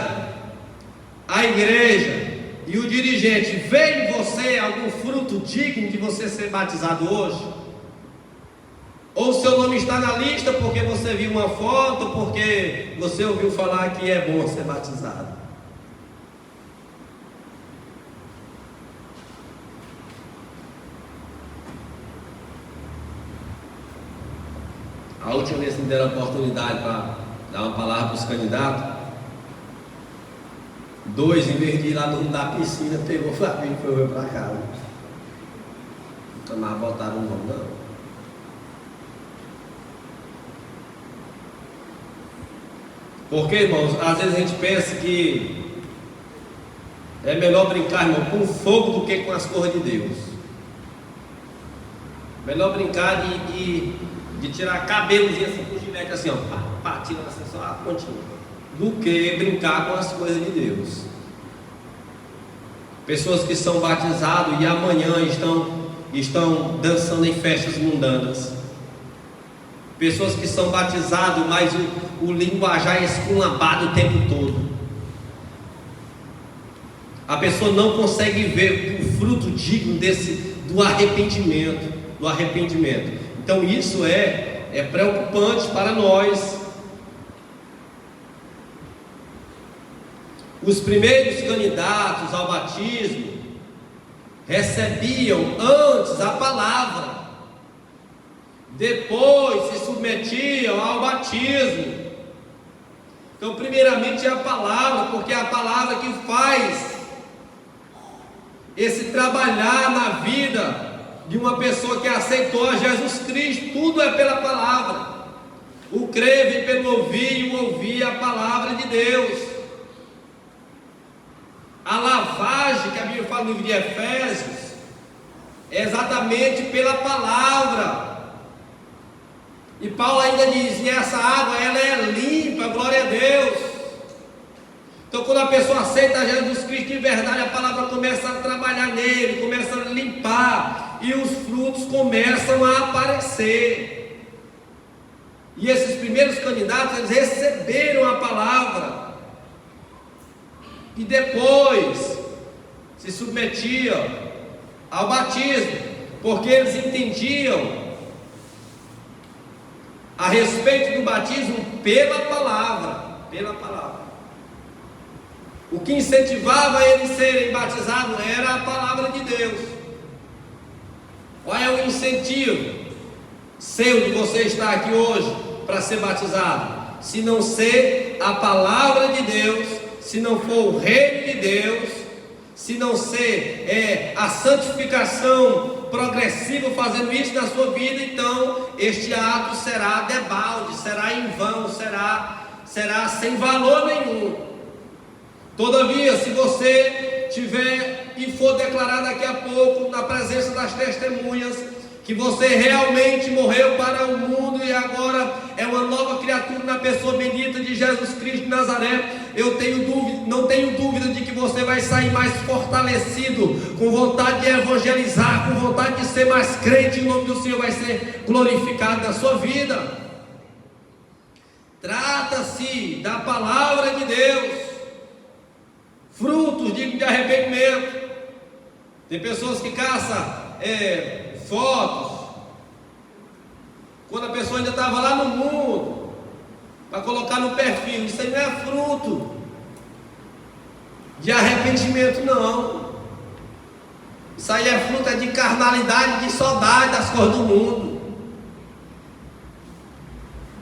a igreja e o dirigente, vê em você algum fruto digno de você ser batizado hoje? Ou o seu nome está na lista porque você viu uma foto, porque você ouviu falar que é bom ser batizado? A última vez que me deram a oportunidade para dar uma palavra para os candidatos, 2, em vez de ir lá no rumo da piscina, pegou o Flavinho e foi para casa. Não mais botaram o nome, não. Porque, irmãos, às vezes a gente pensa que é melhor brincar, irmão, com fogo do que com as coisas de Deus. Melhor brincar de tirar cabelozinho assim com gilete, assim, ó, pá, tirando assim só a pontinha, do que brincar com as coisas de Deus. Pessoas que são batizadas e amanhã estão dançando em festas mundanas. Pessoas que são batizadas, mas o linguajar é esculhambado o tempo todo. A pessoa não consegue ver o fruto digno do arrependimento. Então isso é preocupante para nós. Os primeiros candidatos ao batismo recebiam antes a palavra, depois se submetiam ao batismo. Então, primeiramente é a palavra, porque é a palavra que faz esse trabalhar na vida de uma pessoa que aceitou a Jesus Cristo. Tudo é pela palavra. O crer vem pelo ouvir, e o ouvir a palavra de Deus. A lavagem que a Bíblia fala no livro de Efésios é exatamente pela palavra. E Paulo ainda diz: e essa água, ela é limpa, glória a Deus. Então, quando a pessoa aceita Jesus Cristo de verdade, a palavra começa a trabalhar nele, começa a limpar, e os frutos começam a aparecer. E esses primeiros candidatos, eles receberam a palavra, e depois se submetiam ao batismo, porque eles entendiam a respeito do batismo pela palavra. O que incentivava eles serem batizados era a palavra de Deus. Qual é o incentivo seu de você estar aqui hoje para ser batizado? Se não ser a palavra de Deus, se não for o reino de Deus, se não ser a santificação progressiva, fazendo isso na sua vida, então este ato será debalde, será em vão, será sem valor nenhum. Todavia, se você tiver e for declarar daqui a pouco, na presença das testemunhas, que você realmente morreu para o mundo e agora é uma nova criatura na pessoa bendita de Jesus Cristo de Nazaré, não tenho dúvida de que você vai sair mais fortalecido, com vontade de evangelizar, com vontade de ser mais crente. Em nome do Senhor vai ser glorificado na sua vida. Trata-se da palavra de Deus, frutos dignos de arrependimento. Tem pessoas que caçam fotos quando a pessoa ainda estava lá no mundo, para colocar no perfil. Isso aí não é fruto de arrependimento, não. Isso aí é fruto de carnalidade, de saudade das coisas do mundo.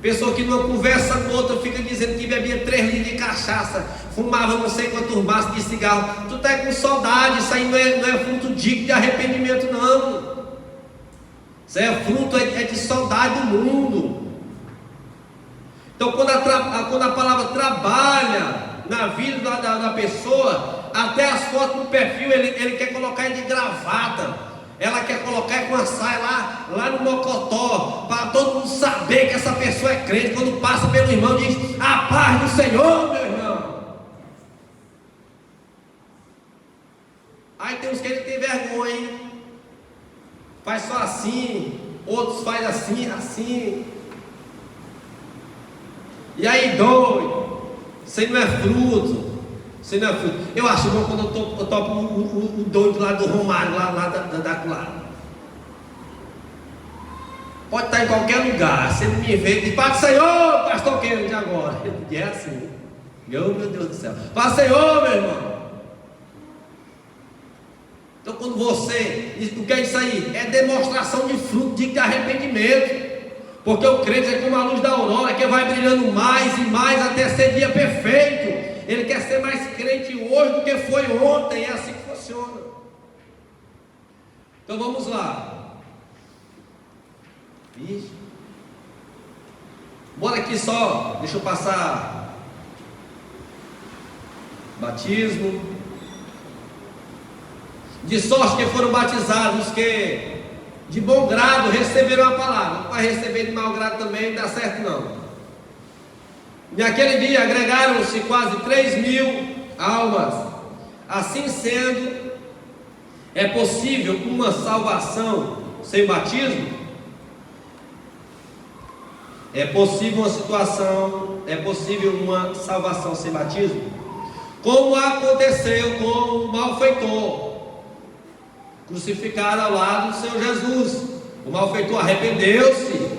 Pessoa que numa conversa com outra fica dizendo que bebia 3 litros de cachaça, fumava não sei quantos maços de cigarro. Tu está com saudade. Isso aí não é fruto digno de arrependimento, não. Isso é fruto de saudade do mundo. Então, quando a palavra trabalha na vida da pessoa, até as fotos no perfil ele quer colocar de gravata. Ela quer colocar com a saia lá no mocotó, para todo mundo saber que essa pessoa é crente. Quando passa pelo irmão, diz: a paz do Senhor, meu irmão. Aí tem uns que ele tem vergonha, faz só assim, outros faz assim. E aí doido, isso aí não é fruto. Eu acho bom quando eu topo o doido lá do Romário, lá da Clara. Pode estar em qualquer lugar. Se ele me vê, diz: Pai Senhor, pastor Kennedy agora. E é assim. Meu Deus do céu. Pai Senhor, meu irmão. Então, quando você diz: o que é isso aí? É demonstração de fruto de arrependimento. Porque o crente é como a luz da aurora, que vai brilhando mais e mais até ser dia perfeito. Ele quer ser mais crente hoje do que foi ontem. É assim que funciona. Então vamos lá. Isso. Bora aqui só. Deixa eu passar. Batismo. De sorte que foram batizados os que de bom grado receberam a palavra. Para receber de mau grado também não dá certo não. Naquele dia agregaram-se quase 3.000 almas. Assim sendo, é possível uma salvação sem batismo? É possível uma salvação sem batismo? Como aconteceu com o malfeitor crucificado ao lado do Senhor Jesus. O malfeitor arrependeu-se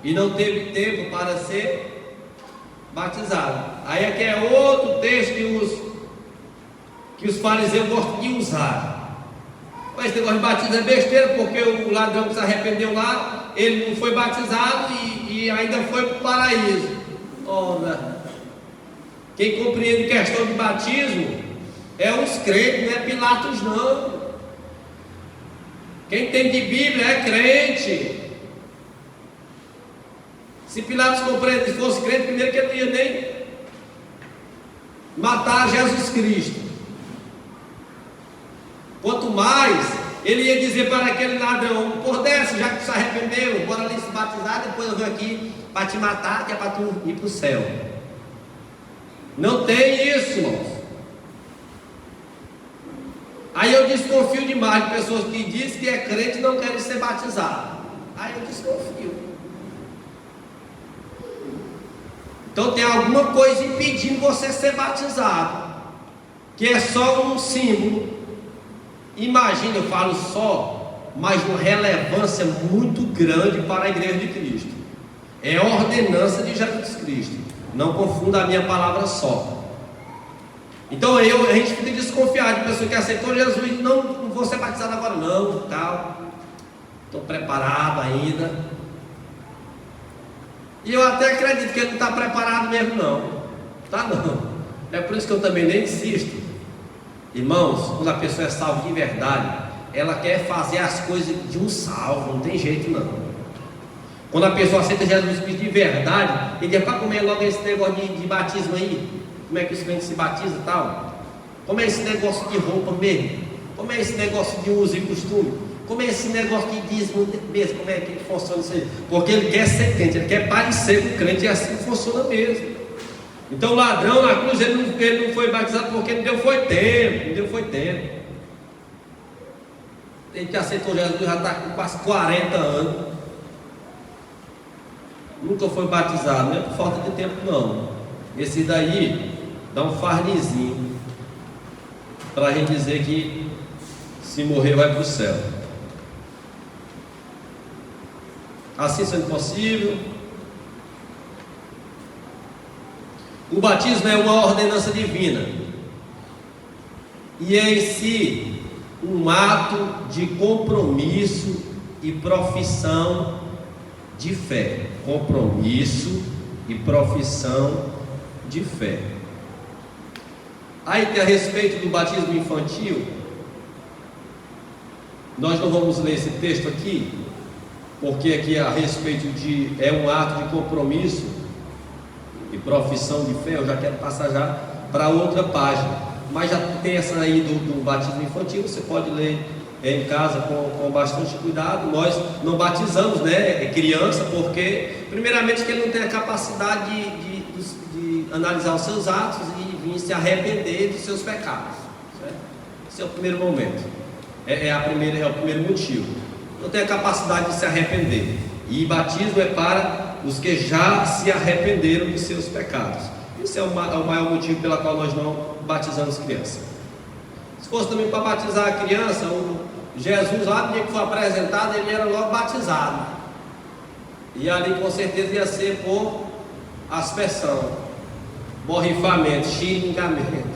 e não teve tempo para ser batizado. Aí aqui é outro texto que os fariseus gostam de usar. Mas esse negócio de batismo é besteira, porque o ladrão que se arrependeu lá, ele não foi batizado e ainda foi para o paraíso. Ora, quem compreende questão de batismo é os crentes, não é Pilatos não. Quem tem de Bíblia é crente. Se Pilatos fosse crente, primeiro que ele não ia nem matar Jesus Cristo. Quanto mais ele ia dizer para aquele ladrão: por desce, já que tu se arrependeu, bora ali se batizar, depois eu venho aqui para te matar, que é para tu ir para o céu. Não tem isso, irmãos. Aí eu desconfio demais de pessoas que dizem que é crente e não querem ser batizados. Aí eu desconfio. Então tem alguma coisa impedindo você ser batizado, que é só um símbolo. Imagina, eu falo só, mas uma relevância muito grande para a igreja de Cristo. É a ordenança de Jesus Cristo. Não confunda a minha palavra só. Então a gente fica desconfiado de pessoa que aceitou Jesus, não vou ser batizado agora não, tal, estou preparado ainda. E eu até acredito que ele não está preparado mesmo não, tá não. É por isso que eu também nem insisto. Irmãos, quando a pessoa é salva de verdade, ela quer fazer as coisas de um salvo, não tem jeito não. Quando a pessoa aceita Jesus Cristo de verdade, ele diz: para comer logo esse negócio de batismo aí. Como é que os crentes se batizam e tal? Como é esse negócio de roupa mesmo? Como é esse negócio de uso e costume? Como é esse negócio de dízimo mesmo? Como é que funciona isso aí? Porque ele quer ser crente, ele quer parecer com o crente, e assim funciona mesmo. Então o ladrão na cruz, ele não foi batizado porque não deu foi tempo. Ele que aceitou Jesus já está com quase 40 anos. Nunca foi batizado, não é por falta de tempo não. Esse daí dá um farnizinho para a gente dizer que se morrer vai para o céu. Assim sendo possível, o batismo é uma ordenança divina e é em si um ato de compromisso e profissão de fé. Compromisso e profissão de fé. Aí, a respeito do batismo infantil, nós não vamos ler esse texto aqui, porque aqui a respeito é um ato de compromisso e profissão de fé. Eu já quero passar já para outra página, mas já tem essa aí do batismo infantil. Você pode ler em casa com bastante cuidado. Nós não batizamos, criança, porque primeiramente que ele não tem a capacidade de analisar os seus atos e vir se arrepender dos seus pecados, certo? Esse é o primeiro momento, é o primeiro motivo. Não tem a capacidade de se arrepender, e batismo é para os que já se arrependeram de seus pecados. Esse é o maior motivo pelo qual nós não batizamos criança. Se fosse também para batizar a criança, Jesus lá no dia que foi apresentado, ele era logo batizado, e ali com certeza ia ser por aspersão, borrifamento, xingamento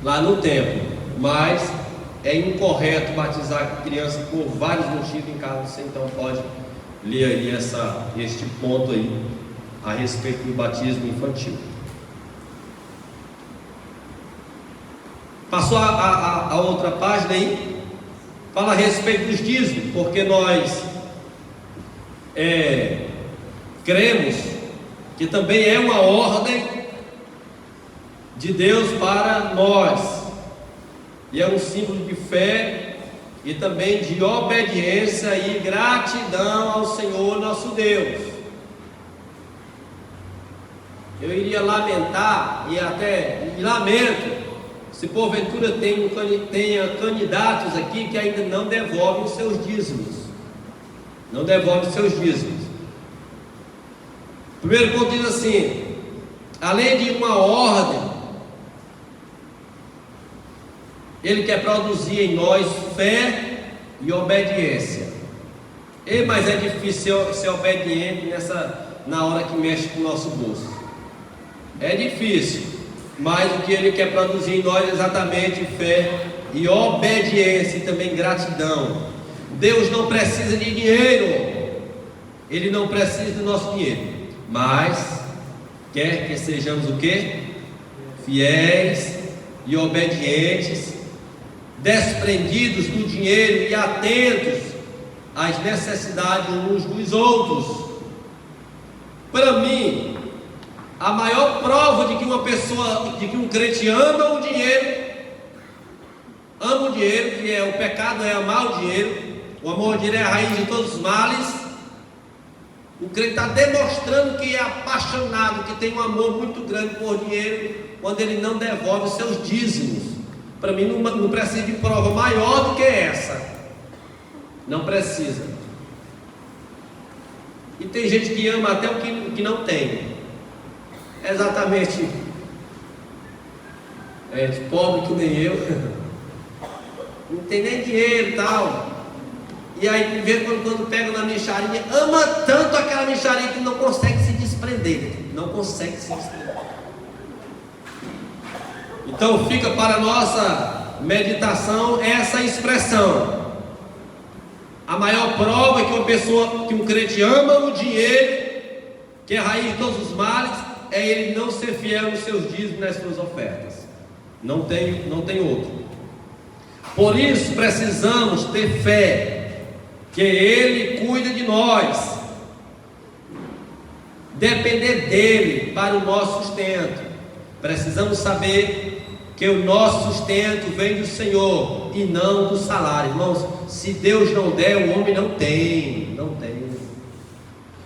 lá no templo. Mas é incorreto batizar criança por vários motivos. Em casa você então pode ler aí este ponto aí a respeito do batismo infantil. Passou a outra página aí, fala a respeito dos dízimos, porque nós cremos que também é uma ordem de Deus para nós, e é um símbolo de fé e também de obediência e gratidão ao Senhor nosso Deus. Eu iria lamentar e lamento se porventura tenha candidatos aqui que ainda não devolvem os seus dízimos. Não devolvem os seus dízimos. O primeiro ponto diz assim: além de uma ordem, Ele quer produzir em nós fé e obediência. Mas é difícil ser obediente na hora que mexe com o nosso bolso. É difícil, mas o que Ele quer produzir em nós é exatamente fé e obediência e também gratidão. Deus não precisa de dinheiro, Ele não precisa do nosso dinheiro, mas quer que sejamos o quê? Fiéis e obedientes, desprendidos do dinheiro e atentos às necessidades uns dos outros. Para mim, a maior prova de que um crente ama o dinheiro, que é o pecado, é amar o dinheiro. O amor ao dinheiro é a raiz de todos os males. O crente está demonstrando que é apaixonado, que tem um amor muito grande por dinheiro, quando ele não devolve os seus dízimos. Para mim não precisa de prova maior do que essa. Não precisa. E tem gente que ama até o que não tem. É exatamente pobre que nem eu. Não tem nem dinheiro e tal. E aí vê quando pega na micharia, ama tanto aquela micharia que não consegue se desprender. Não consegue se desprender. Então fica para a nossa meditação essa expressão. A maior prova que um crente ama o dinheiro, que é a raiz de todos os males, é ele não ser fiel nos seus dízimos, nas suas ofertas. Não tem outro. Por isso precisamos ter fé que Ele cuida de nós, depender dEle para o nosso sustento. Precisamos saber que o nosso sustento vem do Senhor e não do salário. Irmãos, se Deus não der, o homem não tem.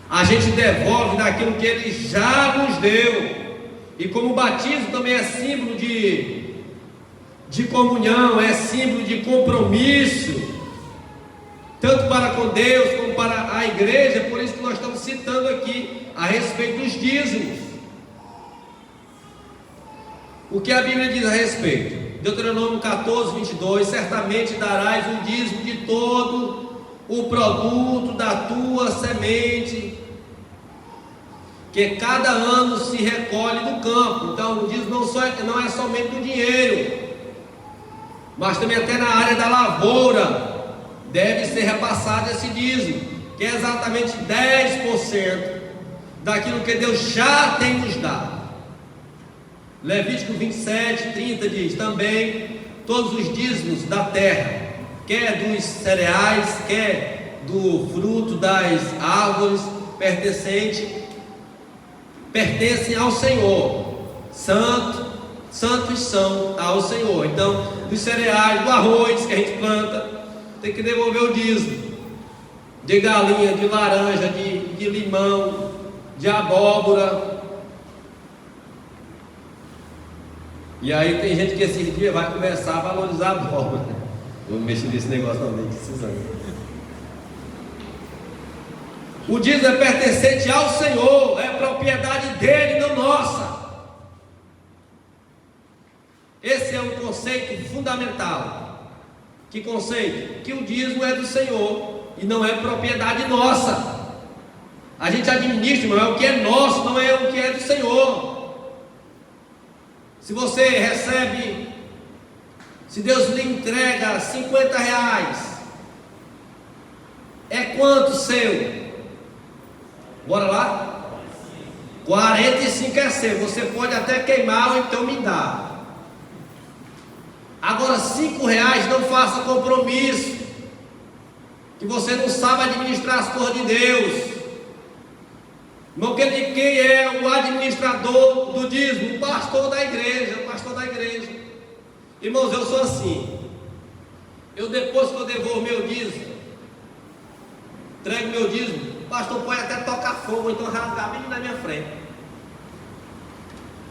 A gente devolve daquilo que Ele já nos deu. E como o batismo também é símbolo de comunhão, é símbolo de compromisso, tanto para com Deus como para a igreja. Por isso que nós estamos citando aqui a respeito dos dízimos. O que a Bíblia diz a respeito? Deuteronômio 14, 22: certamente darás o dízimo de todo o produto da tua semente, que cada ano se recolhe do campo. Então o dízimo não é somente do dinheiro, mas também até na área da lavoura deve ser repassado esse dízimo, que é exatamente 10% daquilo que Deus já tem nos dado. Levítico 27, 30 diz também: todos os dízimos da terra, quer dos cereais, quer do fruto das árvores, pertencem ao Senhor. Santos são ao Senhor. Então, dos cereais, do arroz que a gente planta, tem que devolver o dízimo. De galinha, de laranja, de limão, de abóbora. E aí tem gente que esses dias vai começar a valorizar a abóbora. Eu não mexo nesse negócio não, nem precisando. O dízimo é pertencente ao Senhor, é propriedade dele, não nossa. Esse é um conceito fundamental. Que conceito? Que o dízimo é do Senhor e não é propriedade nossa. A gente administra, mas é o que é nosso, não é o que é do Senhor. Se você recebe, se Deus lhe entrega R$50, é quanto seu? Bora lá? 45 é seu. Você pode até queimar ou então me dar. Agora R$5 não faça compromisso, que você não sabe administrar as coisas de Deus. Irmão, quem é o administrador do dízimo? O pastor da igreja. Irmãos, eu sou assim. depois que eu devolvo meu dízimo, entrego meu dízimo, o pastor pode até tocar fogo, então rasgar bem na minha frente.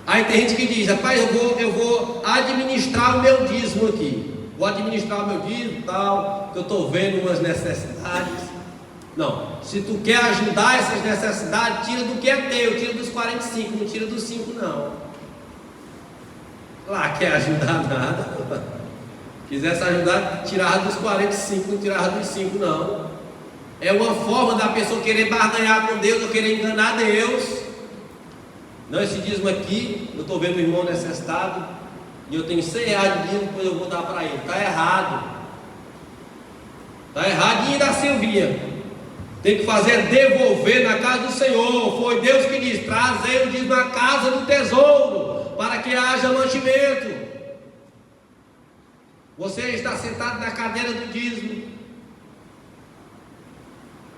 Aí tem gente que diz: rapaz, eu vou administrar o meu dízimo aqui, vou administrar o meu dízimo e tal, que eu estou vendo umas necessidades. Não, se tu quer ajudar essas necessidades, tira do que é teu, tira dos 45, não tira dos 5 não. Lá quer ajudar nada. Quisesse ajudar, tirava dos 45, não tirava dos 5 não. É uma forma da pessoa querer barganhar com Deus ou querer enganar Deus. Não, esse dízimo aqui, eu estou vendo o irmão necessitado e eu tenho 100 reais de dízimo, depois eu vou dar para ele. Está errado. Está erradinho da Silvinha. Tem que fazer devolver na casa do Senhor. Foi Deus que diz: trazei o dízimo à casa do tesouro, para que haja mantimento. Você está sentado na cadeira do dízimo,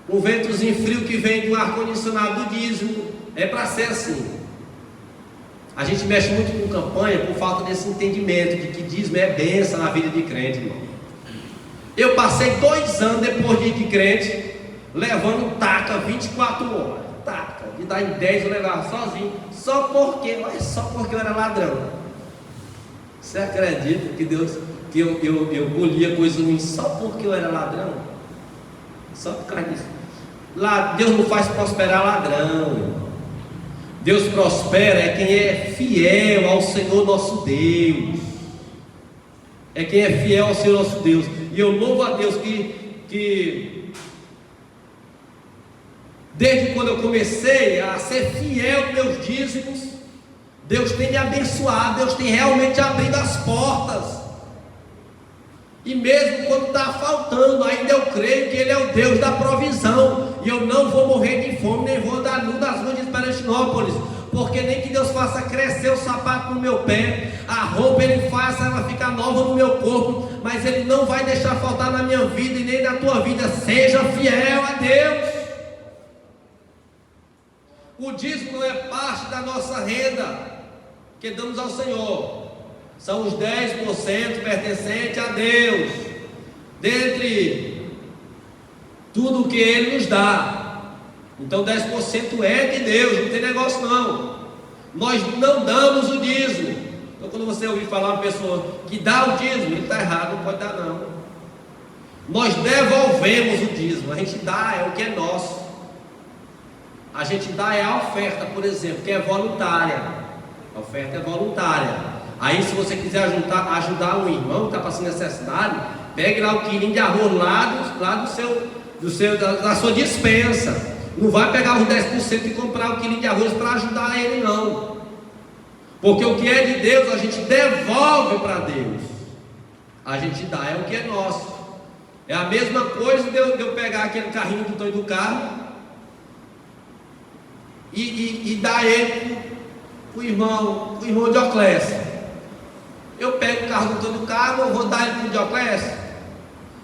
o ventozinho frio que vem do ar-condicionado do dízimo. É para ser assim. A gente mexe muito com campanha por falta desse entendimento de que dízimo é bênção na vida de crente, irmão. Eu passei 2 anos depois de crente, levando taca 24 horas. Taca, de dar em 10 eu levava sozinho, só porque eu era ladrão. Você acredita que Deus, que eu colhia coisas ruins só porque eu era ladrão? Só por causa disso. Lá, Deus não faz prosperar ladrão, irmão. Deus prospera é quem é fiel ao Senhor nosso Deus. É quem é fiel ao Senhor nosso Deus. E eu louvo a Deus que desde quando eu comecei a ser fiel aos meus dízimos, Deus tem me abençoado, Deus tem realmente abrido as portas. E mesmo quando está faltando, ainda eu creio que Ele é o Deus da provisão. E eu não vou morrer de fome, nem vou dar nu nas ruas de Esperantinópolis, porque nem que Deus faça crescer o sapato no meu pé, a roupa Ele faça ela ficar nova no meu corpo, mas Ele não vai deixar faltar na minha vida e nem na tua vida. Seja fiel a Deus. O dízimo não é parte da nossa renda que damos ao Senhor. São os 10% pertencentes a Deus, dentre tudo o que Ele nos dá. Então 10% é de Deus, não tem negócio não. Nós não damos o dízimo. Então quando você ouvir falar uma pessoa que dá o dízimo, ele está errado, não pode dar não. Nós devolvemos o dízimo, a gente dá é o que é nosso. A gente dá é a oferta, por exemplo, que é voluntária. A oferta é voluntária. Aí se você quiser ajudar um irmão que está passando necessidade, pegue lá o quilinho de arroz lá da sua dispensa. Não vai pegar os 10% e comprar o quilinho de arroz para ajudar ele não. Porque o que é de Deus a gente devolve para Deus. A gente dá é o que é nosso. É a mesma coisa de eu pegar aquele carrinho do Tonho do carro e dar ele para o irmão Dioclésio. Eu pego o carro do Tonho do carro, eu vou dar ele para o Dioclésio.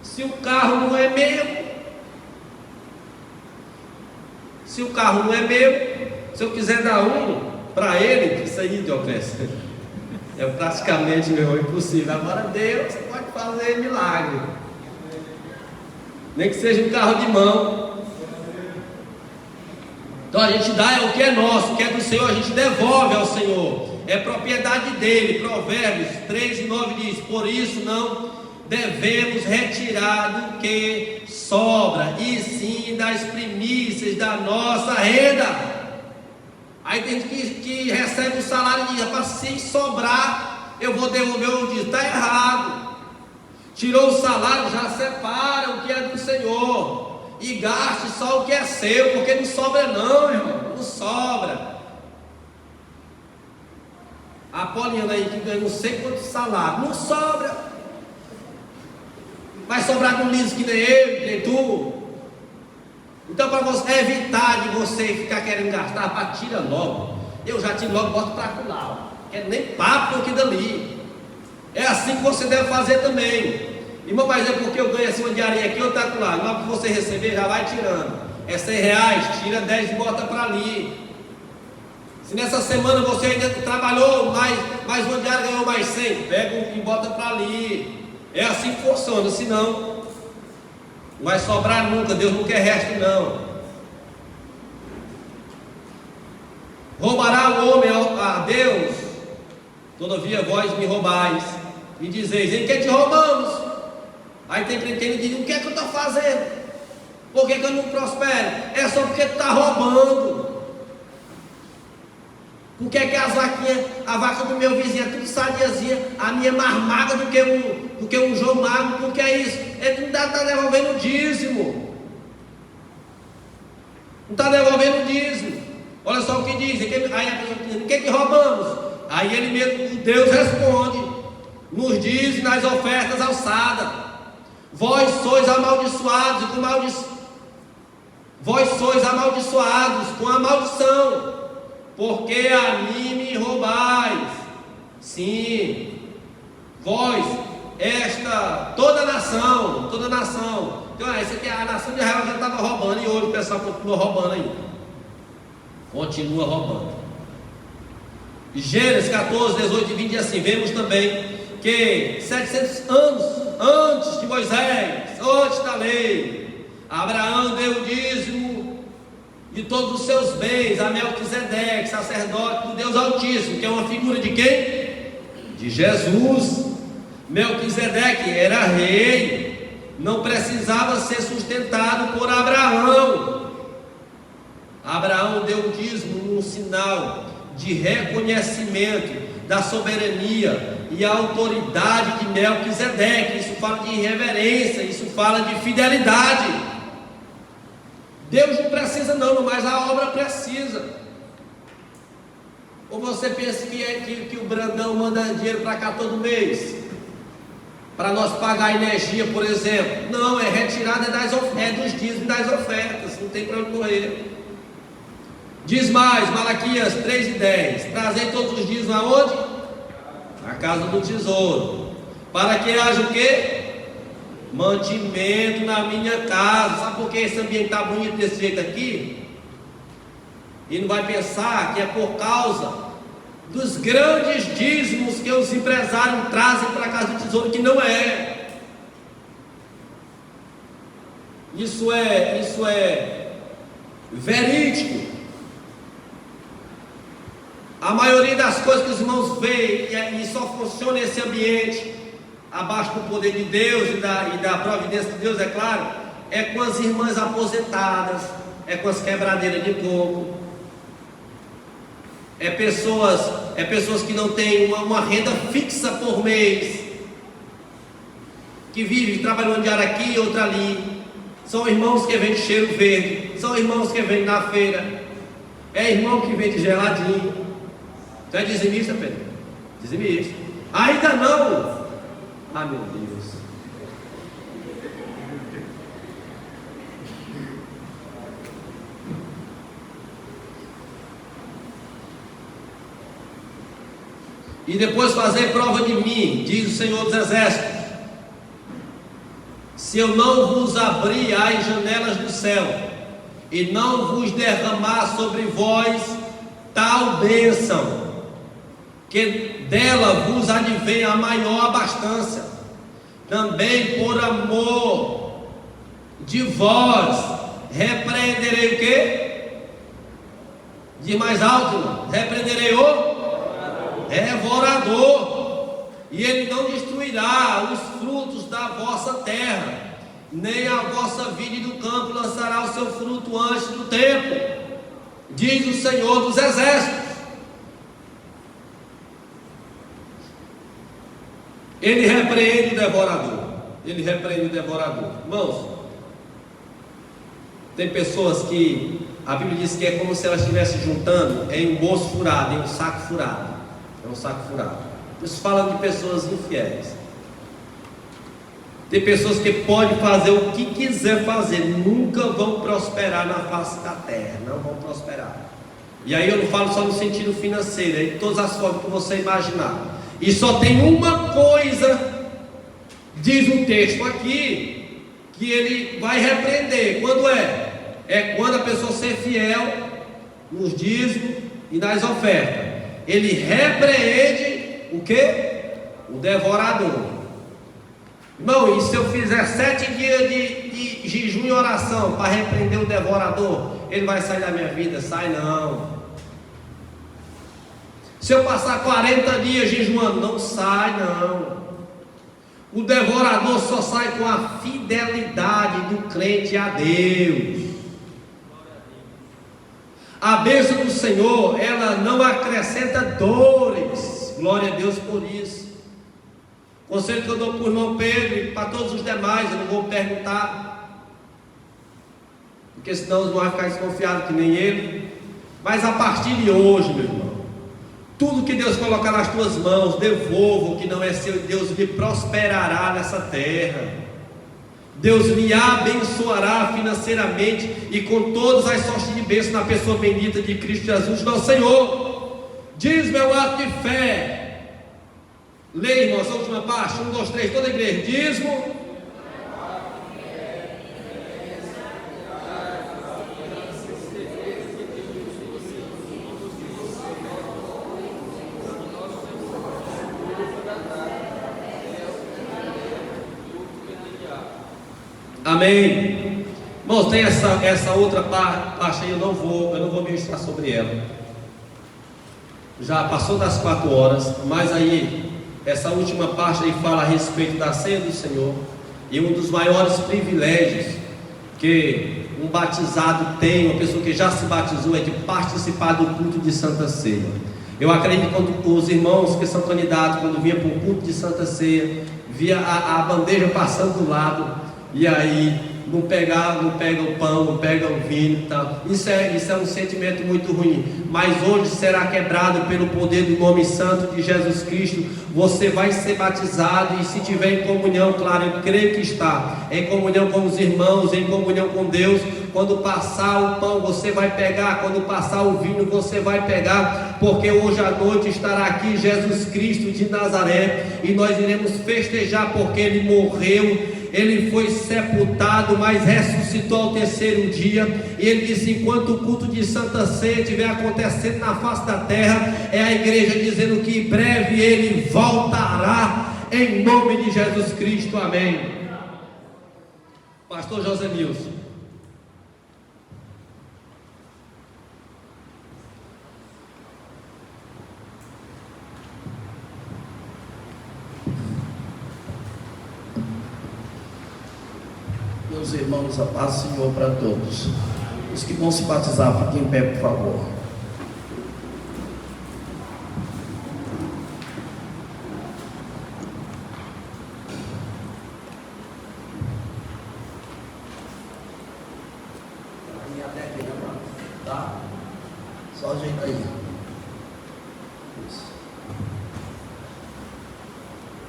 Se o carro não é meu, se eu quiser dar um para ele, isso aí, Dioclésio, é praticamente meu impossível. Agora Deus pode fazer milagre, nem que seja um carro de mão. Então a gente dá é o que é nosso, o que é do Senhor, a gente devolve ao Senhor. É propriedade dele. Provérbios 3:9 diz: por isso não devemos retirar do que sobra, e sim das primícias da nossa renda. Aí tem gente que recebe o salário e diz: para se sobrar, eu vou devolver o dízimo. Está errado. Tirou o salário, já separa o que é do Senhor e gaste só o que é seu, porque não sobra não, irmão, não sobra. A Poliana aí que ganha não sei quanto salário, não sobra. Vai sobrar com liso que nem eu, nem tu. Então para você evitar de você ficar querendo gastar, tira logo. Eu já tiro logo, boto para colar. Quero nem papo aqui dali. É assim que você deve fazer também. Irmão, mas é porque eu ganho assim uma diarinha aqui, eu taco lá. Logo que você receber, já vai tirando. É 100 reais, tira 10 e bota para ali. Se nessa semana você ainda trabalhou mais uma diária, ganhou mais 100, pega e bota para ali. É assim que funciona, senão não vai sobrar nunca. Deus não quer resto, não. Roubará o homem a Deus? Todavia vós me roubais e dizeis: em que te roubamos? Aí tem crente que diz: o que é que eu estou fazendo? Por que eu não prospero? É só porque tu está roubando. Por que as vaquinhas, a vaca do meu vizinho é tudo sadiazinha, a minha é mais magra do que um João Magro? Por que é isso? Ele não está devolvendo o dízimo. Não está devolvendo o dízimo. Olha só o que diz. Aí a pessoa diz: o que roubamos? Aí ele mesmo, Deus responde, nos diz e nas ofertas alçadas: vós sois amaldiçoados vós sois amaldiçoados com a maldição, porque a mim me roubais. Sim, vós, toda nação. Então, essa aqui, a nação de Israel já estava roubando, e hoje o pessoal continua roubando ainda. Continua roubando. Gênesis 14, 18 e 20 diz assim: vemos também que 700 anos antes de Moisés, antes da lei, Abraão deu o dízimo de todos os seus bens a Melquisedeque, sacerdote do Deus Altíssimo, que é uma figura de quem? De Jesus. Melquisedeque era rei, não precisava ser sustentado por Abraão. Abraão deu o dízimo num sinal de reconhecimento da soberania e a autoridade de Melquisedeque. Isso fala de reverência, isso fala de fidelidade. Deus não precisa não, mas a obra precisa. Ou você pensa que o Brandão manda dinheiro para cá todo mês, para nós pagar a energia, por exemplo? Não, é retirada dos dízimos das ofertas, não tem para onde correr. Diz mais, Malaquias 3:10: trazei todos os dízimos aonde? Na casa do tesouro, para que haja o quê? Mantimento na minha casa. Sabe por que esse ambiente está bonito desse jeito aqui? E não vai pensar que é por causa dos grandes dízimos que os empresários trazem para a casa do tesouro, que não é. Isso é verídico. A maioria das coisas que os irmãos veem, e só funciona esse ambiente abaixo do poder de Deus e da providência de Deus, é claro, é com as irmãs aposentadas, é com as quebradeiras de coco, é pessoas que não têm uma renda fixa por mês, que vivem trabalhando um diário aqui e outro ali. São irmãos que vendem cheiro verde, são irmãos que vendem na feira, é irmão que vende geladinho. Tu é dizimista, Pedro? Dizimista. Ainda não. Ah, meu Deus. E depois fazer prova de mim, diz o Senhor dos Exércitos, se eu não vos abrir as janelas do céu e não vos derramar sobre vós tal bênção, que dela vos advém a maior abastança, também por amor de vós repreenderei o quê? Diz mais alto, irmão. Repreenderei o devorador, e ele não destruirá os frutos da vossa terra, nem a vossa vide do campo lançará o seu fruto antes do tempo, diz o Senhor dos Exércitos. Ele repreende o devorador. Ele repreende o devorador. Irmãos, tem pessoas que a Bíblia diz que é como se elas estivessem juntando em um bolso furado, em um saco furado. É um saco furado. Isso fala de pessoas infiéis. Tem pessoas que podem fazer o que quiser fazer, nunca vão prosperar na face da terra. Não vão prosperar. E aí eu não falo só no sentido financeiro, é em todas as formas que você imaginar. E só tem uma coisa, diz o texto aqui, que ele vai repreender. Quando é? É quando a pessoa ser fiel nos dízimos e nas ofertas. Ele repreende o quê? O devorador. Irmão, e se eu fizer 7 dias de jejum e oração para repreender o devorador, ele vai sair da minha vida? Sai não. Se eu passar 40 dias jejuando, não sai não. O devorador só sai com a fidelidade do crente a Deus. A bênção do Senhor, ela não acrescenta dores. Glória a Deus por isso. Conselho que eu dou para o irmão Pedro e para todos os demais, eu não vou perguntar, porque senão os irmãos vão ficar desconfiados que nem ele. Mas a partir de hoje, meu irmão, tudo que Deus colocar nas tuas mãos, devolva o que não é seu. Deus lhe prosperará nessa terra. Deus lhe abençoará financeiramente e com todas as sortes de bênção na pessoa bendita de Cristo Jesus, nosso Senhor. Diz meu ato de fé. Leia, irmãos, a última parte. 1, 2, 3, toda a igreja. Dízimo. Amém. Irmãos, tem essa outra parte aí, eu não vou ministrar sobre ela. Já passou das 4 horas, mas aí essa última parte aí fala a respeito da ceia do Senhor. E um dos maiores privilégios que um batizado tem, uma pessoa que já se batizou, é de participar do culto de Santa Ceia. Eu acredito que quando os irmãos que são candidatos, quando vinham para o culto de Santa Ceia, via a bandeja passando do lado, e aí não pega o pão, não pega o vinho e tal. Isso é um sentimento muito ruim. Mas hoje será quebrado pelo poder do nome santo de Jesus Cristo. Você vai ser batizado, e se tiver em comunhão, claro, eu creio que está em comunhão com os irmãos, em comunhão com Deus. Quando passar o pão, você vai pegar. Quando passar o vinho, você vai pegar. Porque hoje à noite estará aqui Jesus Cristo de Nazaré, e nós iremos festejar, porque Ele morreu. Ele foi sepultado, mas ressuscitou ao 3º dia. E ele disse: enquanto o culto de Santa Ceia estiver acontecendo na face da terra, é a igreja dizendo que em breve ele voltará, em nome de Jesus Cristo, amém. Pastor José Nilson. Meus irmãos, a paz do Senhor para todos. Os que vão se batizar, fiquem em pé, por favor. Até aqui, né, mano? Tá? Só ajeita aí. Isso.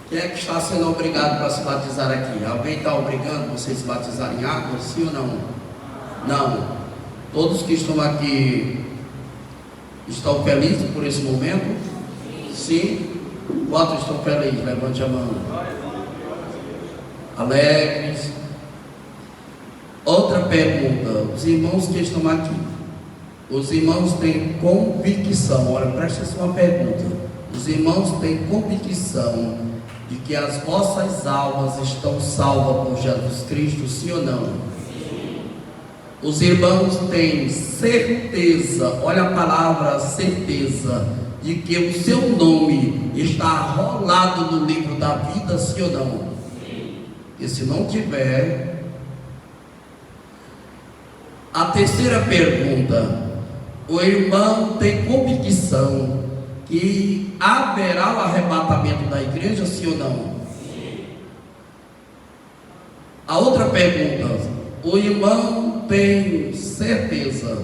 Quem é que está sendo obrigado para se batizar aqui? Alguém está obrigando vocês a se batizar em água? Sim ou não? Não. Todos que estão aqui estão felizes por esse momento? Sim. Quantos estão felizes? Levante a mão. Alegres. Outra pergunta. Os irmãos que estão aqui, os irmãos têm convicção? Olha, presta atenção uma pergunta. Os irmãos têm convicção de que as vossas almas estão salvas por Jesus Cristo, sim ou não? Sim. Os irmãos têm certeza, olha a palavra certeza, de que o seu nome está rolado no livro da vida, sim ou não? Sim. E se não tiver... A terceira pergunta: o irmão tem convicção que haverá o arrebatamento da igreja, sim ou não? Sim. A outra pergunta: o irmão tem certeza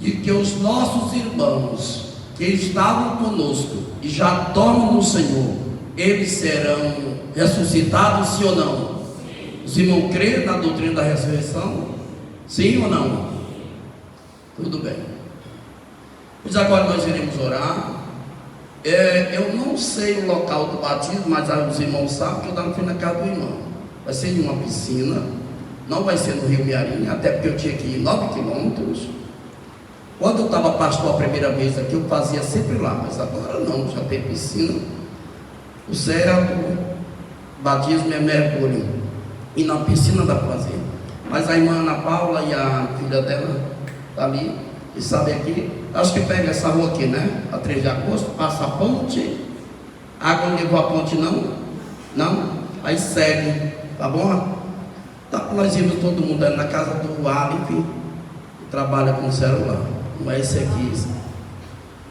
de que os nossos irmãos que estavam conosco e já dormem no Senhor, eles serão ressuscitados, sim ou não? Sim. Os irmãos creem na doutrina da ressurreição? Sim ou não? Tudo bem. Pois agora nós iremos orar. Eu não sei o local do batismo, mas os irmãos sabem que eu estava na casa do irmão. Vai ser em uma piscina, não vai ser no Rio Mearim, até porque eu tinha que ir 9 quilômetros. Quando eu estava pastor a primeira vez aqui, eu fazia sempre lá, mas agora não, já tem piscina. O certo Batismo é mergulho. E na piscina dá pra fazer. Mas a irmã Ana Paula e a filha dela tá ali. E sabe aqui, acho que pega essa rua aqui, né? A 3 de agosto, passa a ponte. Água não levou a ponte não? Não? Aí segue, tá bom? Tá com nós indo todo mundo ali na casa do Alif, que trabalha com celular. Não é esse aqui.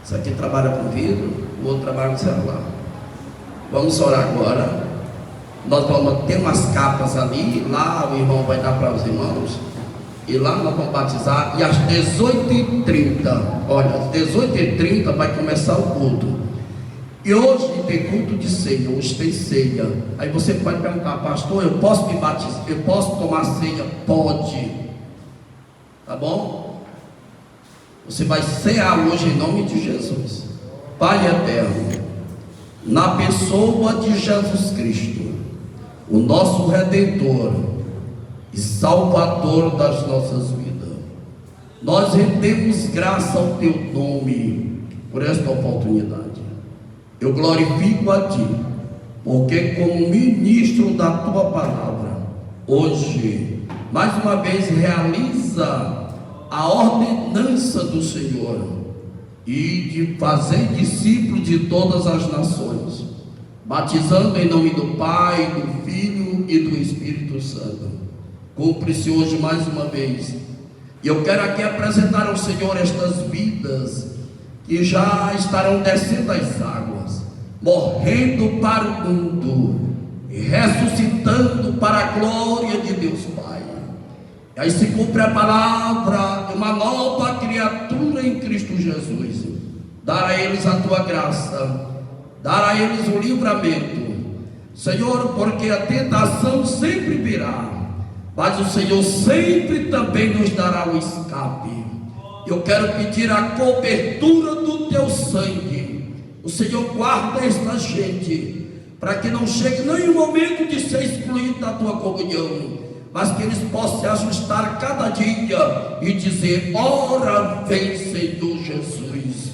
Esse aqui trabalha com vidro, o outro trabalha com celular. Vamos orar agora. Nós vamos ter umas capas ali, lá o irmão vai dar para os irmãos. E lá nós vamos batizar. E às 18h30, olha, às 18h30 vai começar o culto. E hoje tem culto de ceia, hoje tem ceia. Aí você pode perguntar, pastor, eu posso me batizar? Eu posso tomar ceia? Pode. Tá bom? Você vai cear hoje em nome de Jesus. Pai eterno, na pessoa de Jesus Cristo, o nosso Redentor e Salvador das nossas vidas, nós rendemos graça ao Teu nome por esta oportunidade. Eu glorifico a Ti, porque como ministro da Tua palavra, hoje, mais uma vez realiza a ordenança do Senhor e de fazer discípulos de todas as nações, batizando em nome do Pai, do Filho e do Espírito Santo. Cumpre-se hoje mais uma vez. E eu quero aqui apresentar ao Senhor estas vidas que já estarão descendo as águas, morrendo para o mundo e ressuscitando para a glória de Deus Pai. E aí se cumpre a palavra de uma nova criatura em Cristo Jesus. Dar a eles a Tua graça, dar a eles o livramento, Senhor, porque a tentação sempre virá, mas o Senhor sempre também nos dará o escape. Eu quero pedir a cobertura do Teu sangue. O Senhor guarda esta gente, para que não chegue nenhum momento de ser excluído da Tua comunhão, mas que eles possam se ajustar cada dia e dizer: ora vem Senhor Jesus.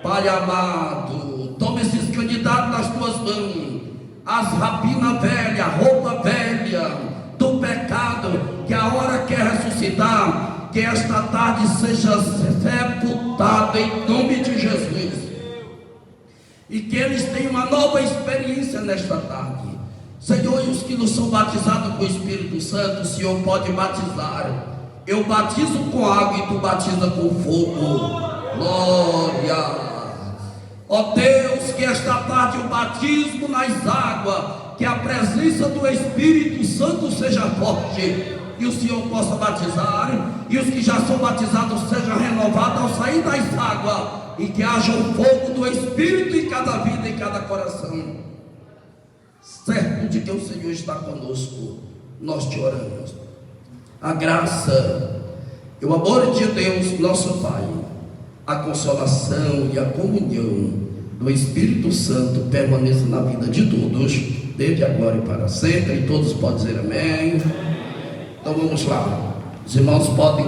Pai amado, toma esses candidatos nas Tuas mãos, as rapinas velhas, a roupa velha do pecado, que a hora quer ressuscitar, que esta tarde seja sepultada em nome de Jesus, e que eles tenham uma nova experiência nesta tarde. Senhor, e os que não são batizados com o Espírito Santo, o Senhor pode batizar. Eu batizo com água e Tu batiza com fogo. Glória. Ó Deus, que esta tarde o batismo nas águas, que a presença do Espírito Santo seja forte, e o Senhor possa batizar, e os que já são batizados sejam renovados ao sair das águas, e que haja o fogo do Espírito em cada vida, em cada coração. Certo de que o Senhor está conosco, nós te oramos. A graça e o amor de Deus, nosso Pai, a consolação e a comunhão do Espírito Santo permaneça na vida de todos, desde agora e para sempre. E todos podem dizer amém. Então vamos lá. Os irmãos podem